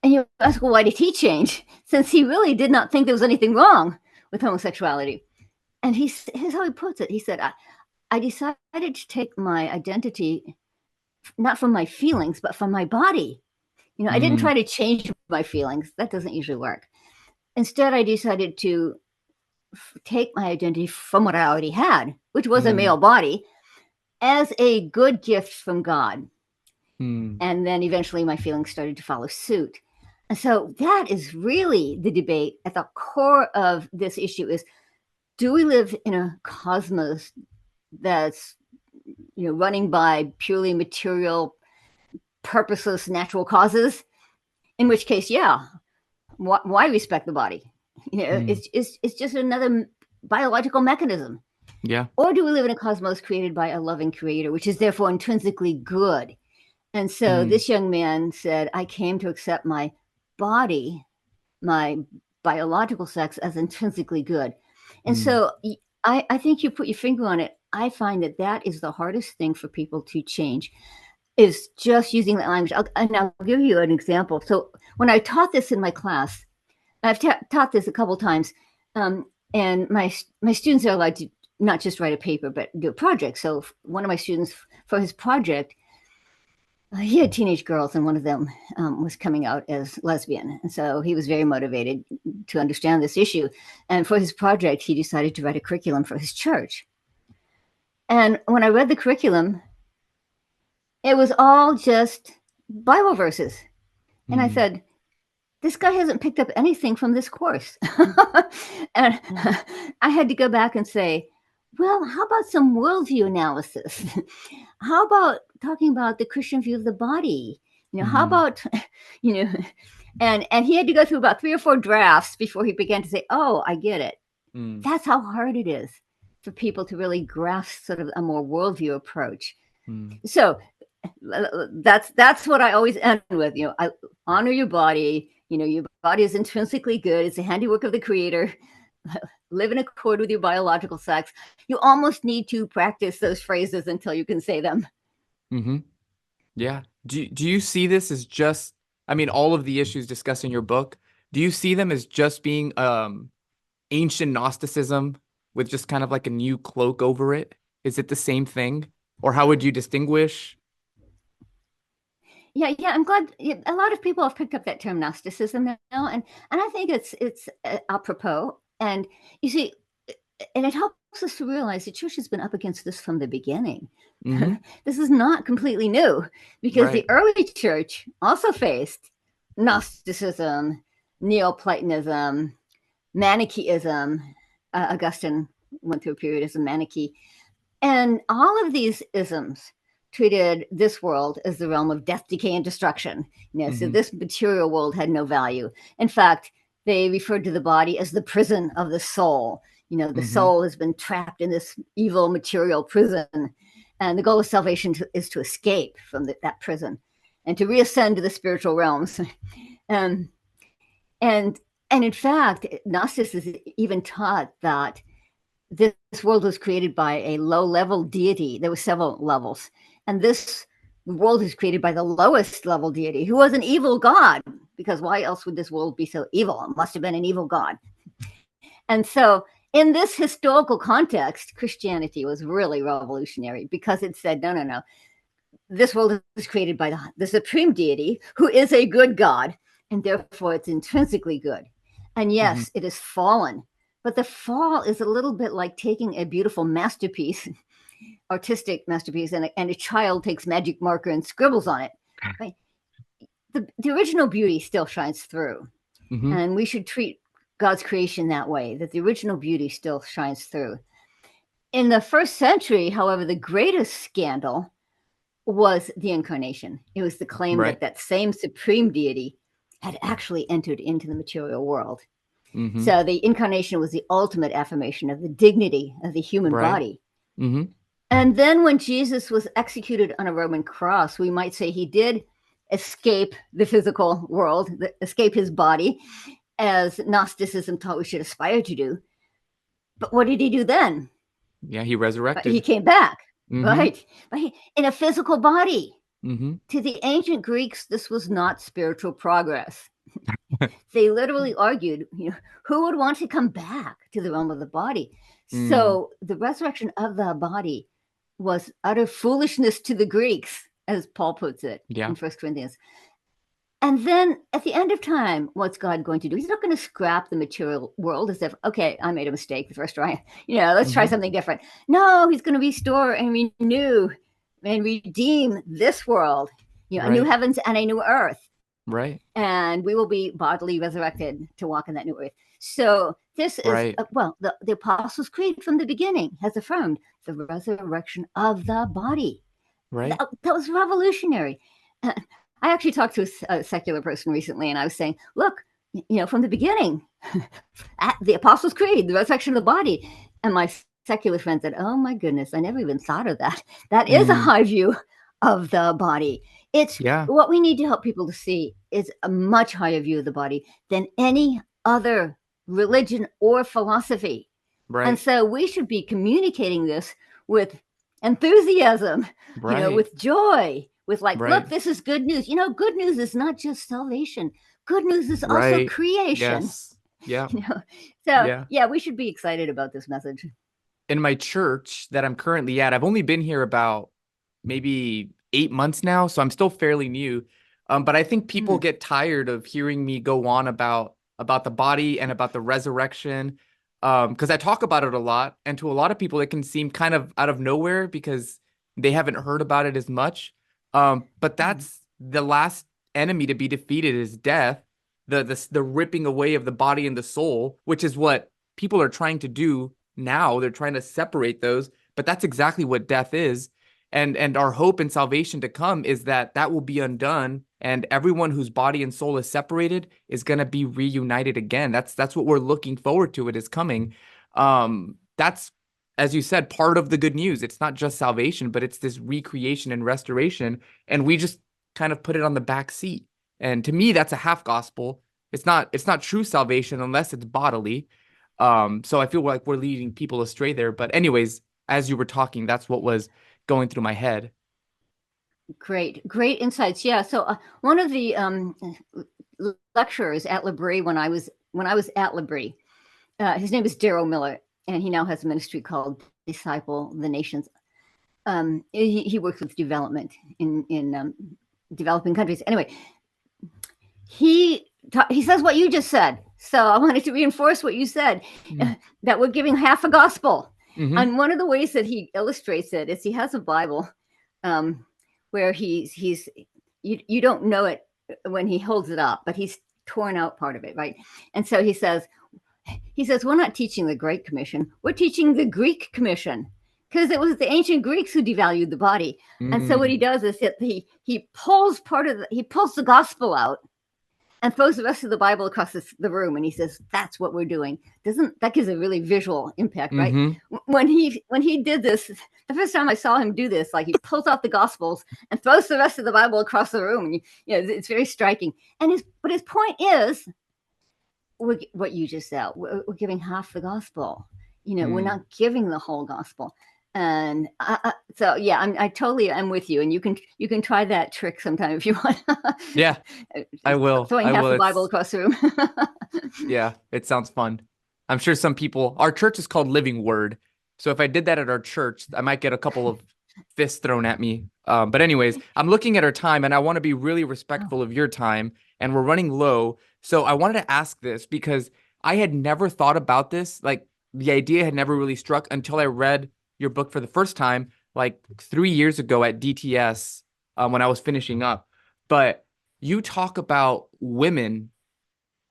And you ask, well, why did he change? Since he really did not think there was anything wrong with homosexuality. And here's how he puts it. He said, I decided to take my identity not from my feelings, but from my body. You know, I didn't try to change my feelings. That doesn't usually work. Instead, I decided to take my identity from what I already had, which was a male body, as a good gift from God. And then eventually my feelings started to follow suit. And so that is really the debate at the core of this issue is, do we live in a cosmos that's, you know, running by purely material, purposeless natural causes? In which case, yeah, why respect the body? You know, it's just another biological mechanism. Yeah. Or do we live in a cosmos created by a loving creator, which is therefore intrinsically good? And so this young man said, I came to accept my body, my biological sex, as intrinsically good. And so I think you put your finger on it. I find that is the hardest thing for people to change, is just using that language. I'll give you an example. So when I taught this in my class, I've taught this a couple of times, and my students are allowed to not just write a paper, but do a project. So one of my students, for his project, he had teenage girls, and one of them was coming out as lesbian. And so he was very motivated to understand this issue. And for his project, he decided to write a curriculum for his church. And when I read the curriculum, it was all just Bible verses. And I said, this guy hasn't picked up anything from this course. And I had to go back and say, well, how about some worldview analysis? How about talking about the Christian view of the body? You know, how about, you know, and he had to go through about 3 or 4 drafts before he began to say, oh, I get it. That's how hard it is for people to really grasp sort of a more worldview approach. So that's what I always end with. You know, I honor your body. You know, your body is intrinsically good. It's a handiwork of the Creator. Live in accord with your biological sex. You almost need to practice those phrases until you can say them. Yeah. Do you see this as just, I mean, all of the issues discussed in your book, do you see them as just being ancient Gnosticism with just kind of like a new cloak over it? Is it the same thing? Or how would you distinguish? Yeah, I'm glad a lot of people have picked up that term Gnosticism now, and I think it's apropos. And you see, and it helps us to realize the church has been up against this from the beginning. This is not completely new, because the early church also faced Gnosticism, Neoplatonism, Manichaeism. Augustine went through a period as a Manichae. And all of these isms treated this world as the realm of death, decay, and destruction. So this material world had no value. In fact, they referred to the body as the prison of the soul. The soul has been trapped in this evil material prison, and the goal of salvation is to escape from that prison and to reascend to the spiritual realms. And in fact, Gnosticism even taught that this world was created by a low-level deity. There were several levels. And this world is created by the lowest level deity, who was an evil god, because why else would this world be so evil? It must have been an evil god. And so in this historical context, Christianity was really revolutionary because it said, no. This world is created by the supreme deity, who is a good God, and therefore it's intrinsically good. And yes, it is fallen. But the fall is a little bit like taking a beautiful masterpiece, artistic masterpiece, and a child takes magic marker and scribbles on it. Right? The original beauty still shines through. And we should treat God's creation that way, that the original beauty still shines through. In the first century, however, the greatest scandal was the incarnation. It was the claim that same supreme deity had actually entered into the material world. So the incarnation was the ultimate affirmation of the dignity of the human body. And then when Jesus was executed on a Roman cross, we might say he did escape the physical world, escape his body, as Gnosticism taught we should aspire to do. But what did he do then? Yeah, he resurrected. He came back, right? In a physical body. To the ancient Greeks, this was not spiritual progress. They literally argued, who would want to come back to the realm of the body? So the resurrection of the body was utter foolishness to the Greeks, as Paul puts it in 1 Corinthians. And then at the end of time, what's God going to do? He's not going to scrap the material world as if, okay, I made a mistake the first try. Let's try something different. No, he's going to restore and renew and redeem this world, a new heavens and a new earth. Right. And we will be bodily resurrected to walk in that new earth. So this is, the Apostles' Creed from the beginning has affirmed the resurrection of the body. Right. That was revolutionary. I actually talked to a secular person recently, and I was saying, look, from the beginning, at the Apostles' Creed, the resurrection of the body. And my secular friend said, oh my goodness, I never even thought of that. That is a high view of the body. It's what we need to help people to see is a much higher view of the body than any other religion or philosophy. Right. And so we should be communicating this with enthusiasm, with joy, with look, this is good news. Good news is not just salvation. Good news is also creation. Yes. Yeah. We should be excited about this message. In my church that I'm currently at, I've only been here about maybe 8 months now, so I'm still fairly new. But I think people get tired of hearing me go on about the body and about the resurrection, because I talk about it a lot, and to a lot of people it can seem kind of out of nowhere because they haven't heard about it as much. But that's the last enemy to be defeated is death, the ripping away of the body and the soul, which is what people are trying to do now. They're trying to separate those, but that's exactly what death is. And our hope and salvation to come is that will be undone, and everyone whose body and soul is separated is going to be reunited again. That's what we're looking forward to. It is coming. That's, as you said, part of the good news. It's not just salvation, but it's this recreation and restoration, and we just kind of put it on the back seat. And to me, that's a half gospel. It's not true salvation unless it's bodily. So I feel like we're leading people astray there. But anyways, as you were talking, that's what was going through my head. Great insights. Yeah. So one of the lecturers at L'Abri when I was at L'Abri, his name is Darrell Miller, and he now has a ministry called Disciple the Nations. He works with development in developing countries. Anyway, he says what you just said. So I wanted to reinforce what you said, that we're giving half a gospel. And one of the ways that he illustrates it is he has a Bible where he's you don't know it when he holds it up, but he's torn out part of it, right? And so he says, we're not teaching the Great Commission, we're teaching the Greek Commission. because it was the ancient Greeks who devalued the body. And so what he does is that he pulls he pulls the gospel out and throws the rest of the Bible across the room, and he says, "That's what we're doing." Doesn't that gives a really visual impact, right? When he did this, the first time I saw him do this, like he pulls out the Gospels and throws the rest of the Bible across the room, and it's very striking. And his point is, what you just said, we're giving half the gospel. We're not giving the whole gospel. And so yeah, I totally am with you, and you can try that trick sometime if you want. Yeah, I will. Throwing half the Bible across the room. Yeah, it sounds fun. I'm sure some people. Our church is called Living Word, so if I did that at our church, I might get a couple of fists thrown at me. But anyways, I'm looking at our time, and I want to be really respectful of your time, and we're running low. So I wanted to ask this because I had never thought about this. Like the idea had never really struck until I read your book for the first time, like 3 years ago at DTS, when I was finishing up. But you talk about women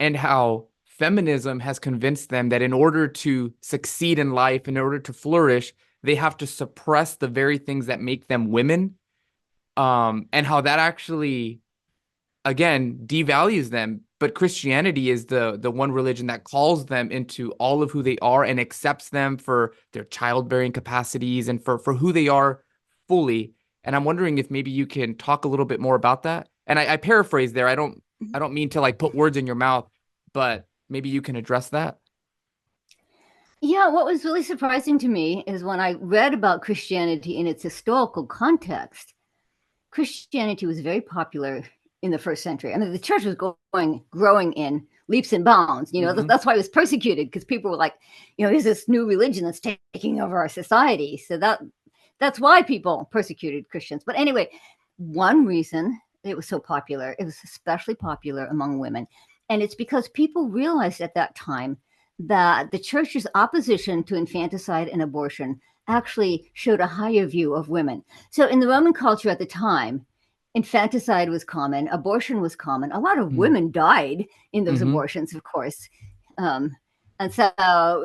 and how feminism has convinced them that in order to succeed in life, in order to flourish, they have to suppress the very things that make them women, and how that actually, again, devalues them. But Christianity is the one religion that calls them into all of who they are and accepts them for their childbearing capacities and for who they are fully. And I'm wondering if maybe you can talk a little bit more about that. And I paraphrase there. I don't mean to like put words in your mouth, but maybe you can address that. Yeah, what was really surprising to me is when I read about Christianity in its historical context. Christianity was very popular in the first century. I mean, the church was growing in leaps and bounds. That's why it was persecuted, because people were like, here's this new religion that's taking over our society. So that's why people persecuted Christians. But anyway, one reason it was so popular, it was especially popular among women. And it's because people realized at that time that the church's opposition to infanticide and abortion actually showed a higher view of women. So in the Roman culture at the time, infanticide was common, abortion was common. A lot of women died in those abortions, of course. And so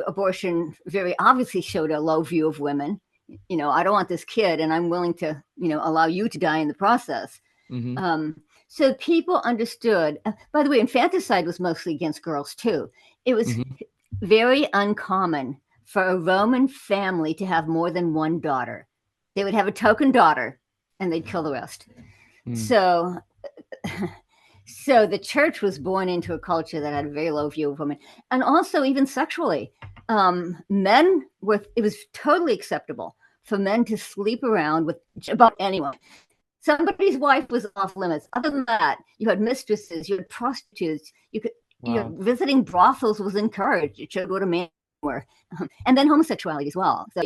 abortion very obviously showed a low view of women. I don't want this kid, and I'm willing to, allow you to die in the process. So people understood. By the way, infanticide was mostly against girls too. It was very uncommon for a Roman family to have more than one daughter. They would have a token daughter and they'd kill the rest. So the church was born into a culture that had a very low view of women. And also even sexually, it was totally acceptable for men to sleep around with about anyone. Somebody's wife was off limits. Other than that, you had mistresses, you had prostitutes, visiting brothels was encouraged. It showed what a man were. And then homosexuality as well. So,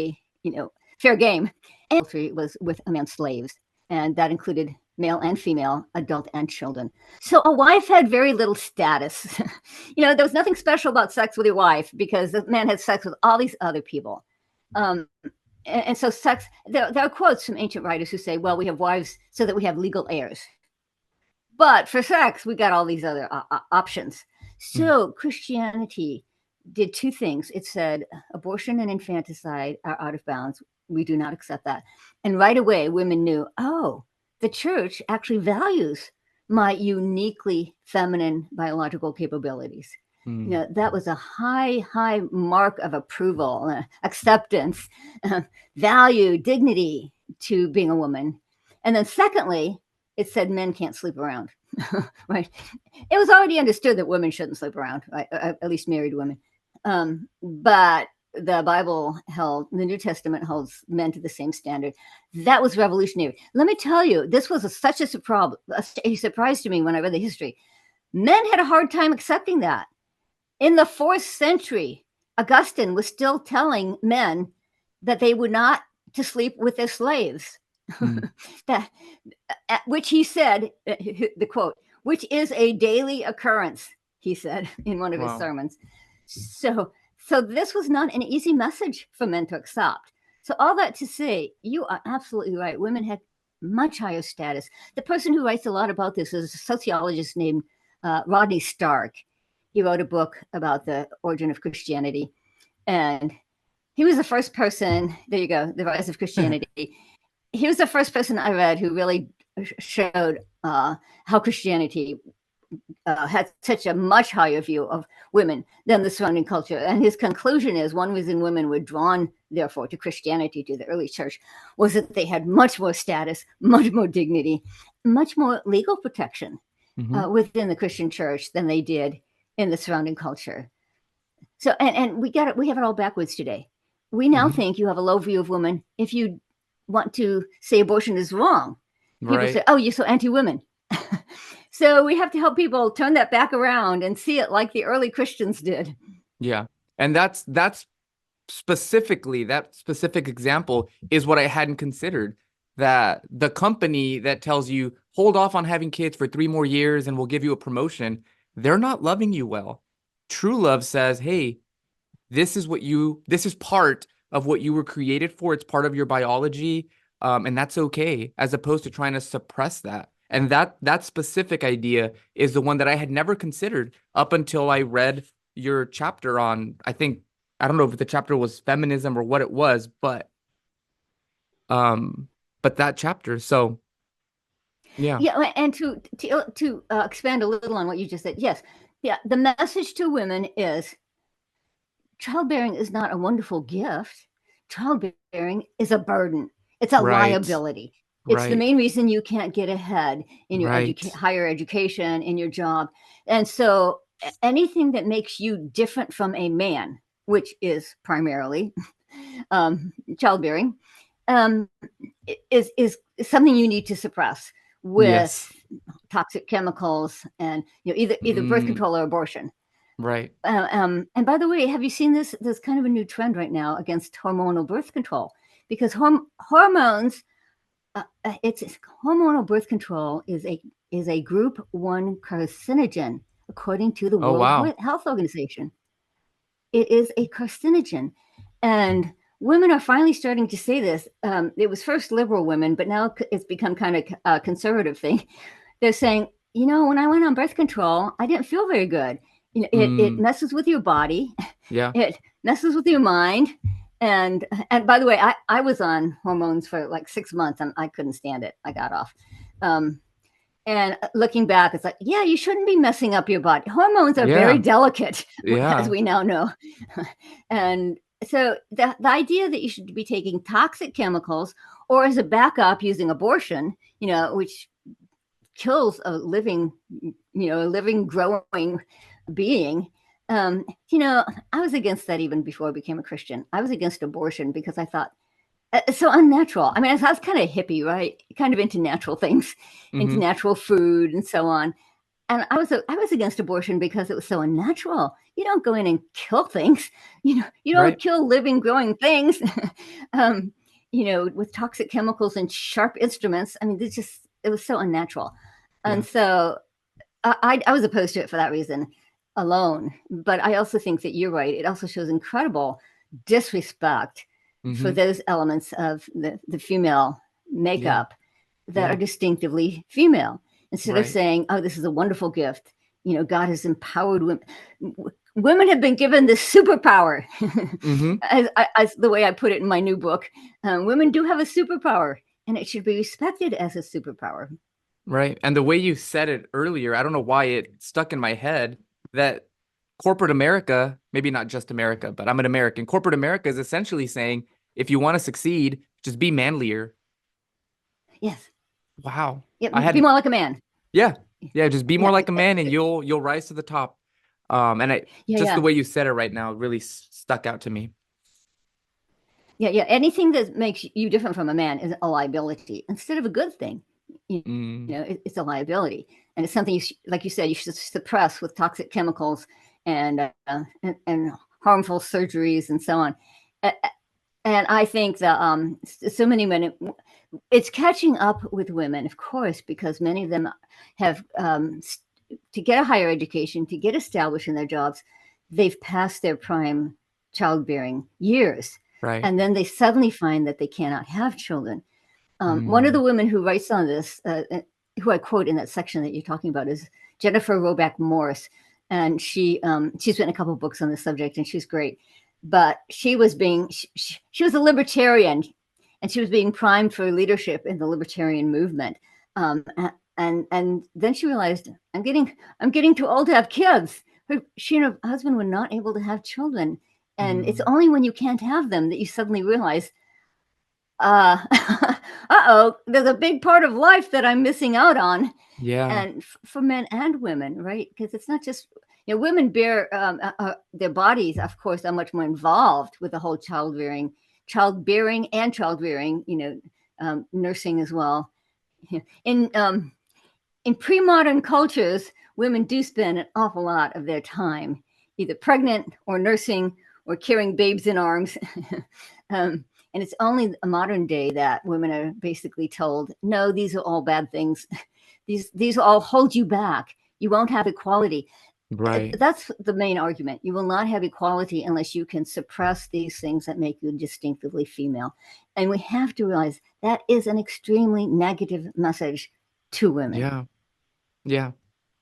fair game. And was with among slaves, and that included male and female, adult and children. So a wife had very little status. There was nothing special about sex with your wife because the man had sex with all these other people. And so sex, there are quotes from ancient writers who say, well, we have wives so that we have legal heirs. But for sex, we got all these other options. So Christianity did two things. It said abortion and infanticide are out of bounds. We do not accept that. And right away, women knew, the church actually values my uniquely feminine biological capabilities. That was a high mark of approval, acceptance, value, dignity to being a woman. And then secondly, it said men can't sleep around, right? It was already understood that women shouldn't sleep around, right? At least married women. But the Bible the New Testament holds men to the same standard. That was revolutionary. Let me tell you, this was such a surprise to me when I read the history. Men had a hard time accepting that. In the 4th century, Augustine was still telling men that they were not to sleep with their slaves. Which he said, the quote, which is a daily occurrence, he said in one of his sermons. So this was not an easy message for men to accept. So all that to say, you are absolutely right. Women had much higher status. The person who writes a lot about this is a sociologist named Rodney Stark. He wrote a book about the origin of Christianity. And he was the first person. There you go, The Rise of Christianity. He was the first person I read who really showed how Christianity had such a much higher view of women than the surrounding culture. And his conclusion is one reason women were drawn, therefore, to Christianity, to the early church, was that they had much more status, much more dignity, much more legal protection within the Christian church than they did in the surrounding culture. So, and we have it all backwards today. We now think you have a low view of women if you want to say abortion is wrong. People say, oh, you're so anti-women. So we have to help people turn that back around and see it like the early Christians did. Yeah. And that's specifically, that specific example is what I hadn't considered, that the company that tells you hold off on having kids for 3 more years and we'll give you a promotion, they're not loving you well. True love says, hey, this is part of what you were created for. It's part of your biology. And that's okay, as opposed to trying to suppress that. And that specific idea is the one that I had never considered up until I read your chapter on, I don't know if the chapter was feminism or what it was, but that chapter. So yeah. Yeah. And to expand a little on what you just said. Yes. Yeah. The message to women is childbearing is not a wonderful gift. Childbearing is a burden. It's a liability. It's the main reason you can't get ahead in your higher education, in your job. And so anything that makes you different from a man, which is primarily childbearing, is something you need to suppress with toxic chemicals and either birth control or abortion. Right. And by the way, have you seen this? There's kind of a new trend right now against hormonal birth control, because hormones. Hormonal birth control is a group 1 carcinogen, according to the World Health Organization. It is a carcinogen, and women are finally starting to say this. It was first liberal women, but now it's become kind of a conservative thing. They're saying, when I went on birth control, I didn't feel very good. It messes with your body. Yeah. It messes with your mind. And by the way, I was on hormones for like 6 months and I couldn't stand it. I got off. And looking back, it's like, yeah, you shouldn't be messing up your body. Hormones are very delicate, as we now know. And so the idea that you should be taking toxic chemicals or as a backup using abortion, which kills a living growing being. I was against that even before I became a Christian. I was against abortion because I thought it's so unnatural. I mean, I was kind of hippie, right? Kind of into natural things, into natural food and so on. And I was against abortion because it was so unnatural. You don't go in and kill things. You don't kill living, growing things, with toxic chemicals and sharp instruments. I mean, it was so unnatural. And so I was opposed to it for that reason alone. But I also think that you're right. It also shows incredible disrespect for those elements of the female makeup that are distinctively female. Instead of saying, oh, this is a wonderful gift. God has empowered women. Women have been given this superpower, as the way I put it in my new book. Women do have a superpower, and it should be respected as a superpower. Right. And the way you said it earlier, I don't know why it stuck in my head that corporate America, maybe not just America, but I'm an American. Corporate America is essentially saying, if you want to succeed, just be manlier. Yes. Wow. Yeah, be more like a man. Yeah. Yeah. Just be more like a man and you'll rise to the top. And the way you said it right now really stuck out to me. Yeah. Yeah. Anything that makes you different from a man is a liability instead of a good thing. It's a liability, and it's something like you said, you should suppress with toxic chemicals and harmful surgeries and so on. And I think that so many men, it's catching up with women, of course, because many of them have to get a higher education, to get established in their jobs, they've passed their prime childbearing years, and then they suddenly find that they cannot have children. One of the women who writes on this, who I quote in that section that you're talking about, is Jennifer Roback Morris. And she's written a couple of books on this subject, and she's great. but she was a libertarian, and she was being primed for leadership in the libertarian movement. And then she realized, I'm getting too old to have kids. She and her husband were not able to have children. And it's only when you can't have them that you suddenly realize, uh-oh, there's a big part of life that I'm missing out on. Yeah. And for men and women, right? Because it's not just, women bear, their bodies, of course, are much more involved with the whole childbearing and child rearing, nursing as well. In pre-modern cultures, women do spend an awful lot of their time either pregnant or nursing or carrying babes in arms. And it's only a modern day that women are basically told, no, these are all bad things. These all hold you back. You won't have equality. Right. That's the main argument. You will not have equality unless you can suppress these things that make you distinctively female. And we have to realize that is an extremely negative message to women. Yeah. Yeah,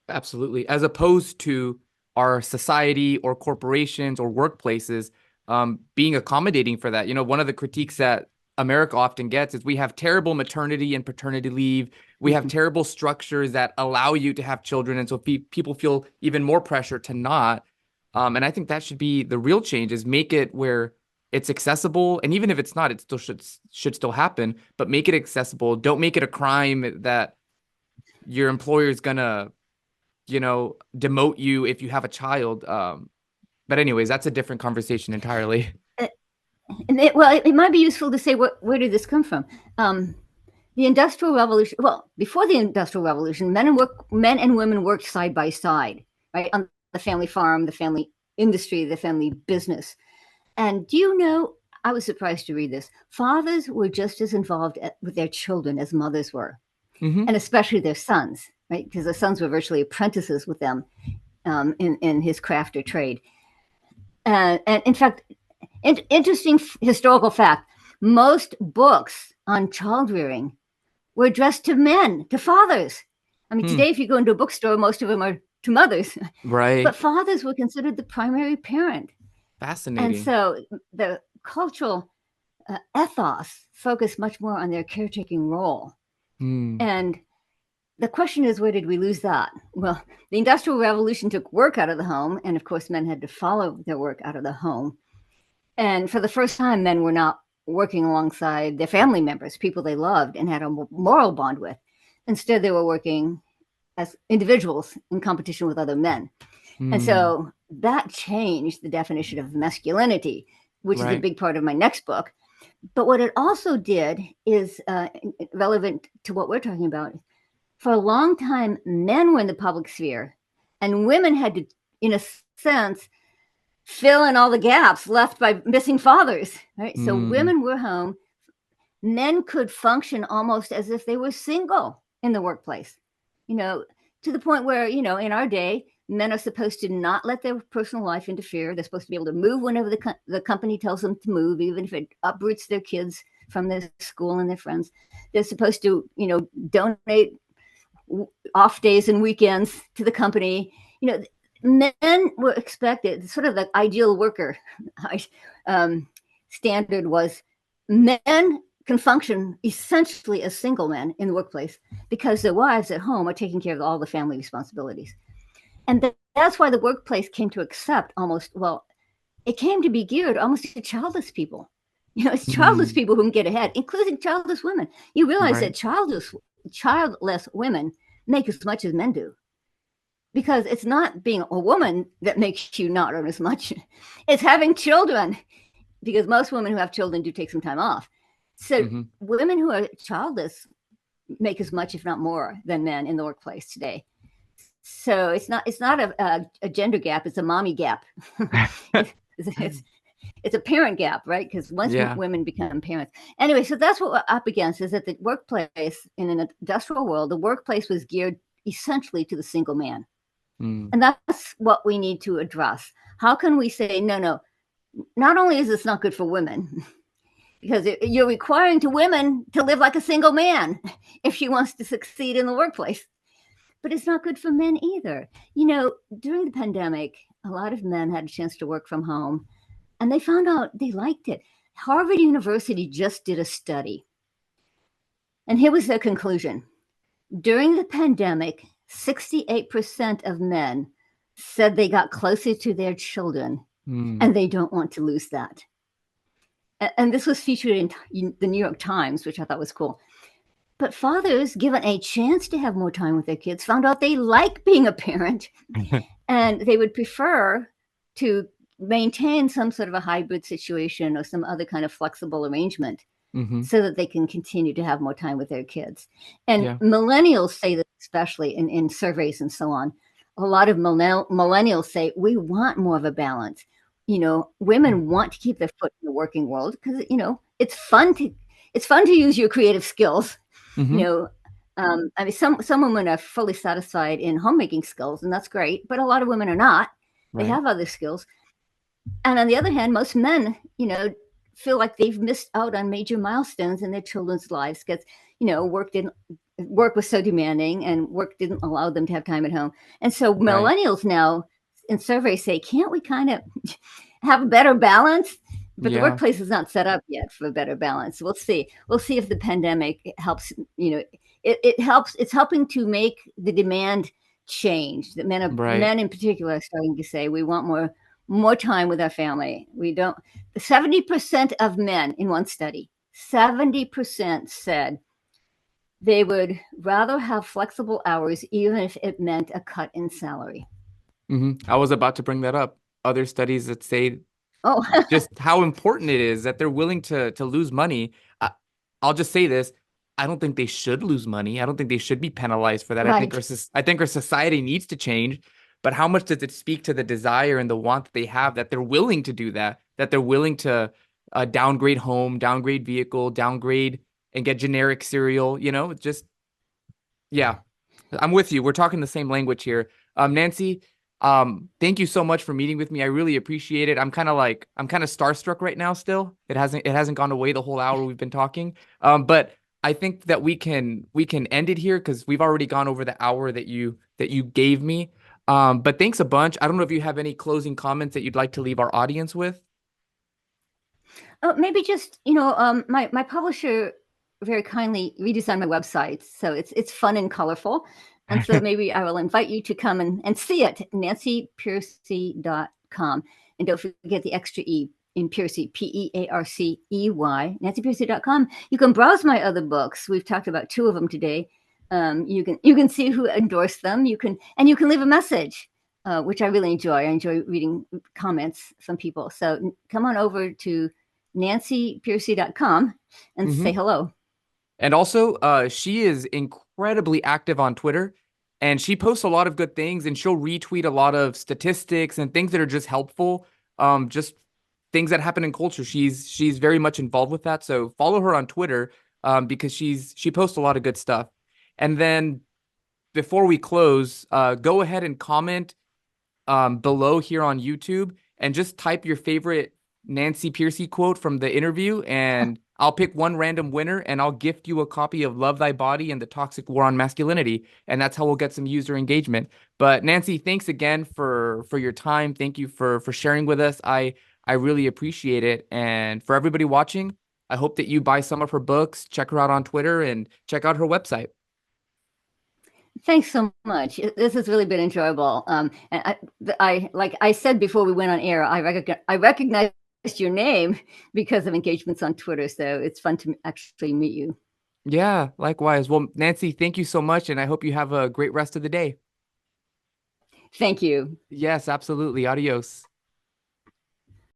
absolutely. As opposed to our society or corporations or workplaces being accommodating for that. One of the critiques that America often gets is we have terrible maternity and paternity leave. We have terrible structures that allow you to have children. And so people feel even more pressure to not. And I think that should be the real change, is make it where it's accessible. And even if it's not, it still should still happen, but make it accessible. Don't make it a crime that your employer is gonna, demote you if you have a child. But anyways, that's a different conversation entirely. It might be useful to say where did this come from? The Industrial Revolution. Well, before the Industrial Revolution, men and women worked side by side, right, on the family farm, the family industry, the family business. And do you know? I was surprised to read this. Fathers were just as involved with their children as mothers were, and especially their sons, right? Because the sons were virtually apprentices with them in his craft or trade. And in fact, interesting historical fact, most books on child rearing were addressed to men, to fathers. I mean, today, if you go into a bookstore, most of them are to mothers. Right. But fathers were considered the primary parent. Fascinating. And so the cultural ethos focused much more on their caretaking role. And the question is, where did we lose that? Well, the Industrial Revolution took work out of the home. And of course, men had to follow their work out of the home. And for the first time, men were not working alongside their family members, people they loved and had a moral bond with. Instead, they were working as individuals in competition with other men. And so that changed the definition of masculinity, which is a big part of my next book. But what it also did is relevant to what we're talking about. For a long time, men were in the public sphere, and women had to, in a sense, fill in all the gaps left by missing fathers, right? So women were home. Men could function almost as if they were single in the workplace, to the point where, in our day, men are supposed to not let their personal life interfere. They're supposed to be able to move whenever the company tells them to move, even if it uproots their kids from their school and their friends. They're supposed to, donate off days and weekends to the company. Men were expected, sort of the ideal worker standard was men can function essentially as single men in the workplace because their wives at home are taking care of all the family responsibilities. And that's why the workplace came to accept it came to be geared almost to childless people. It's childless people who can get ahead, including childless women. You realize that childless women make as much as men do. Because it's not being a woman that makes you not earn as much. It's having children, because most women who have children do take some time off. So women who are childless make as much, if not more, than men in the workplace today. So it's not a gender gap; it's a mommy gap. It's a parent gap, right? Because once women become parents, anyway. So that's what we're up against: is that the workplace in an industrial world, the workplace was geared essentially to the single man. And that's what we need to address. How can we say, no, not only is this not good for women, because you're requiring to women to live like a single man if she wants to succeed in the workplace, but it's not good for men either. During the pandemic, a lot of men had a chance to work from home. and they found out they liked it. Harvard University just did a study, and here was their conclusion. During the pandemic, 68% of men said they got closer to their children, Mm. and they don't want to lose that. And this was featured in the New York Times, which I thought was cool. But fathers, given a chance to have more time with their kids, found out they like being a parent, and they would prefer to maintain some sort of a hybrid situation or some other kind of flexible arrangement Hmm. so that they can continue to have more time with their kids. And Yeah. millennials say this, especially in surveys and so on. A lot of millennials say, we want more of a balance. Women want to keep their foot in the working world because, it's fun to use your creative skills. you Hmm. know, I mean, some women are fully satisfied in homemaking skills, and that's great. But a lot of women are not. They Right. have other skills. And on the other hand, most men, feel like they've missed out on major milestones in their children's lives because, work was so demanding, and work didn't allow them to have time at home. And so Right. millennials now in surveys say, can't we kind of have a better balance? But the Yeah. workplace is not set up yet for a better balance. We'll see. We'll see if the pandemic helps. It helps. It's helping to make the demand change. That Right. men in particular are starting to say we want more time with our family. We don't. 70% of men in one study, 70% said they would rather have flexible hours, even if it meant a cut in salary. I was about to bring that up. Other studies that say Oh, just how important it is that they're willing to lose money. I, I'll just say this. I don't think they should lose money. I don't think they should be penalized for that. right. I think our society needs to change. But how much does it speak to the desire and the want that they have that they're willing to do that? That they're willing to downgrade home, downgrade vehicle, downgrade and get generic cereal. Just yeah, I'm with you. We're talking the same language here. Nancy, thank you so much for meeting with me. I really appreciate it. I'm kind of starstruck right now still. It hasn't gone away the whole hour we've been talking. But I think that we can end it here because we've already gone over the hour that you gave me. But thanks a bunch. I don't know if you have any closing comments that you'd like to leave our audience with. Oh, maybe just my publisher very kindly redesigned my website, so it's fun and colorful, and so maybe I will invite you to come and see it. nancypearcey.com, and don't forget the extra e in Pearcey, Pearcey, nancypearcey.com. You can browse my other books. We've talked about two of them today. You can see who endorsed them. You can leave a message. Which I really enjoy. I enjoy reading comments from people. So come on over to nancypearcey.com and say Hmm. hello. And also, she is incredibly active on Twitter, and she posts a lot of good things, and she'll retweet a lot of statistics and things that are just helpful, just things that happen in culture. She's very much involved with that. So follow her on Twitter, because she posts a lot of good stuff. And then before we close, go ahead and comment below here on YouTube and just type your favorite Nancy Pearcey quote from the interview, and I'll pick one random winner and I'll gift you a copy of Love Thy Body and the Toxic War on Masculinity, and that's how we'll get some user engagement. But Nancy, thanks again for your time. Thank you for sharing with us. I really appreciate it. And for everybody watching, I hope that you buy some of her books, check her out on Twitter, and check out her website. Thanks so much. This has really been enjoyable. And like I said before we went on air, I recognized your name because of engagements on Twitter. So it's fun to actually meet you. Yeah, likewise. Well, Nancy, thank you so much, and I hope you have a great rest of the day. Thank you. Yes, absolutely. Adios.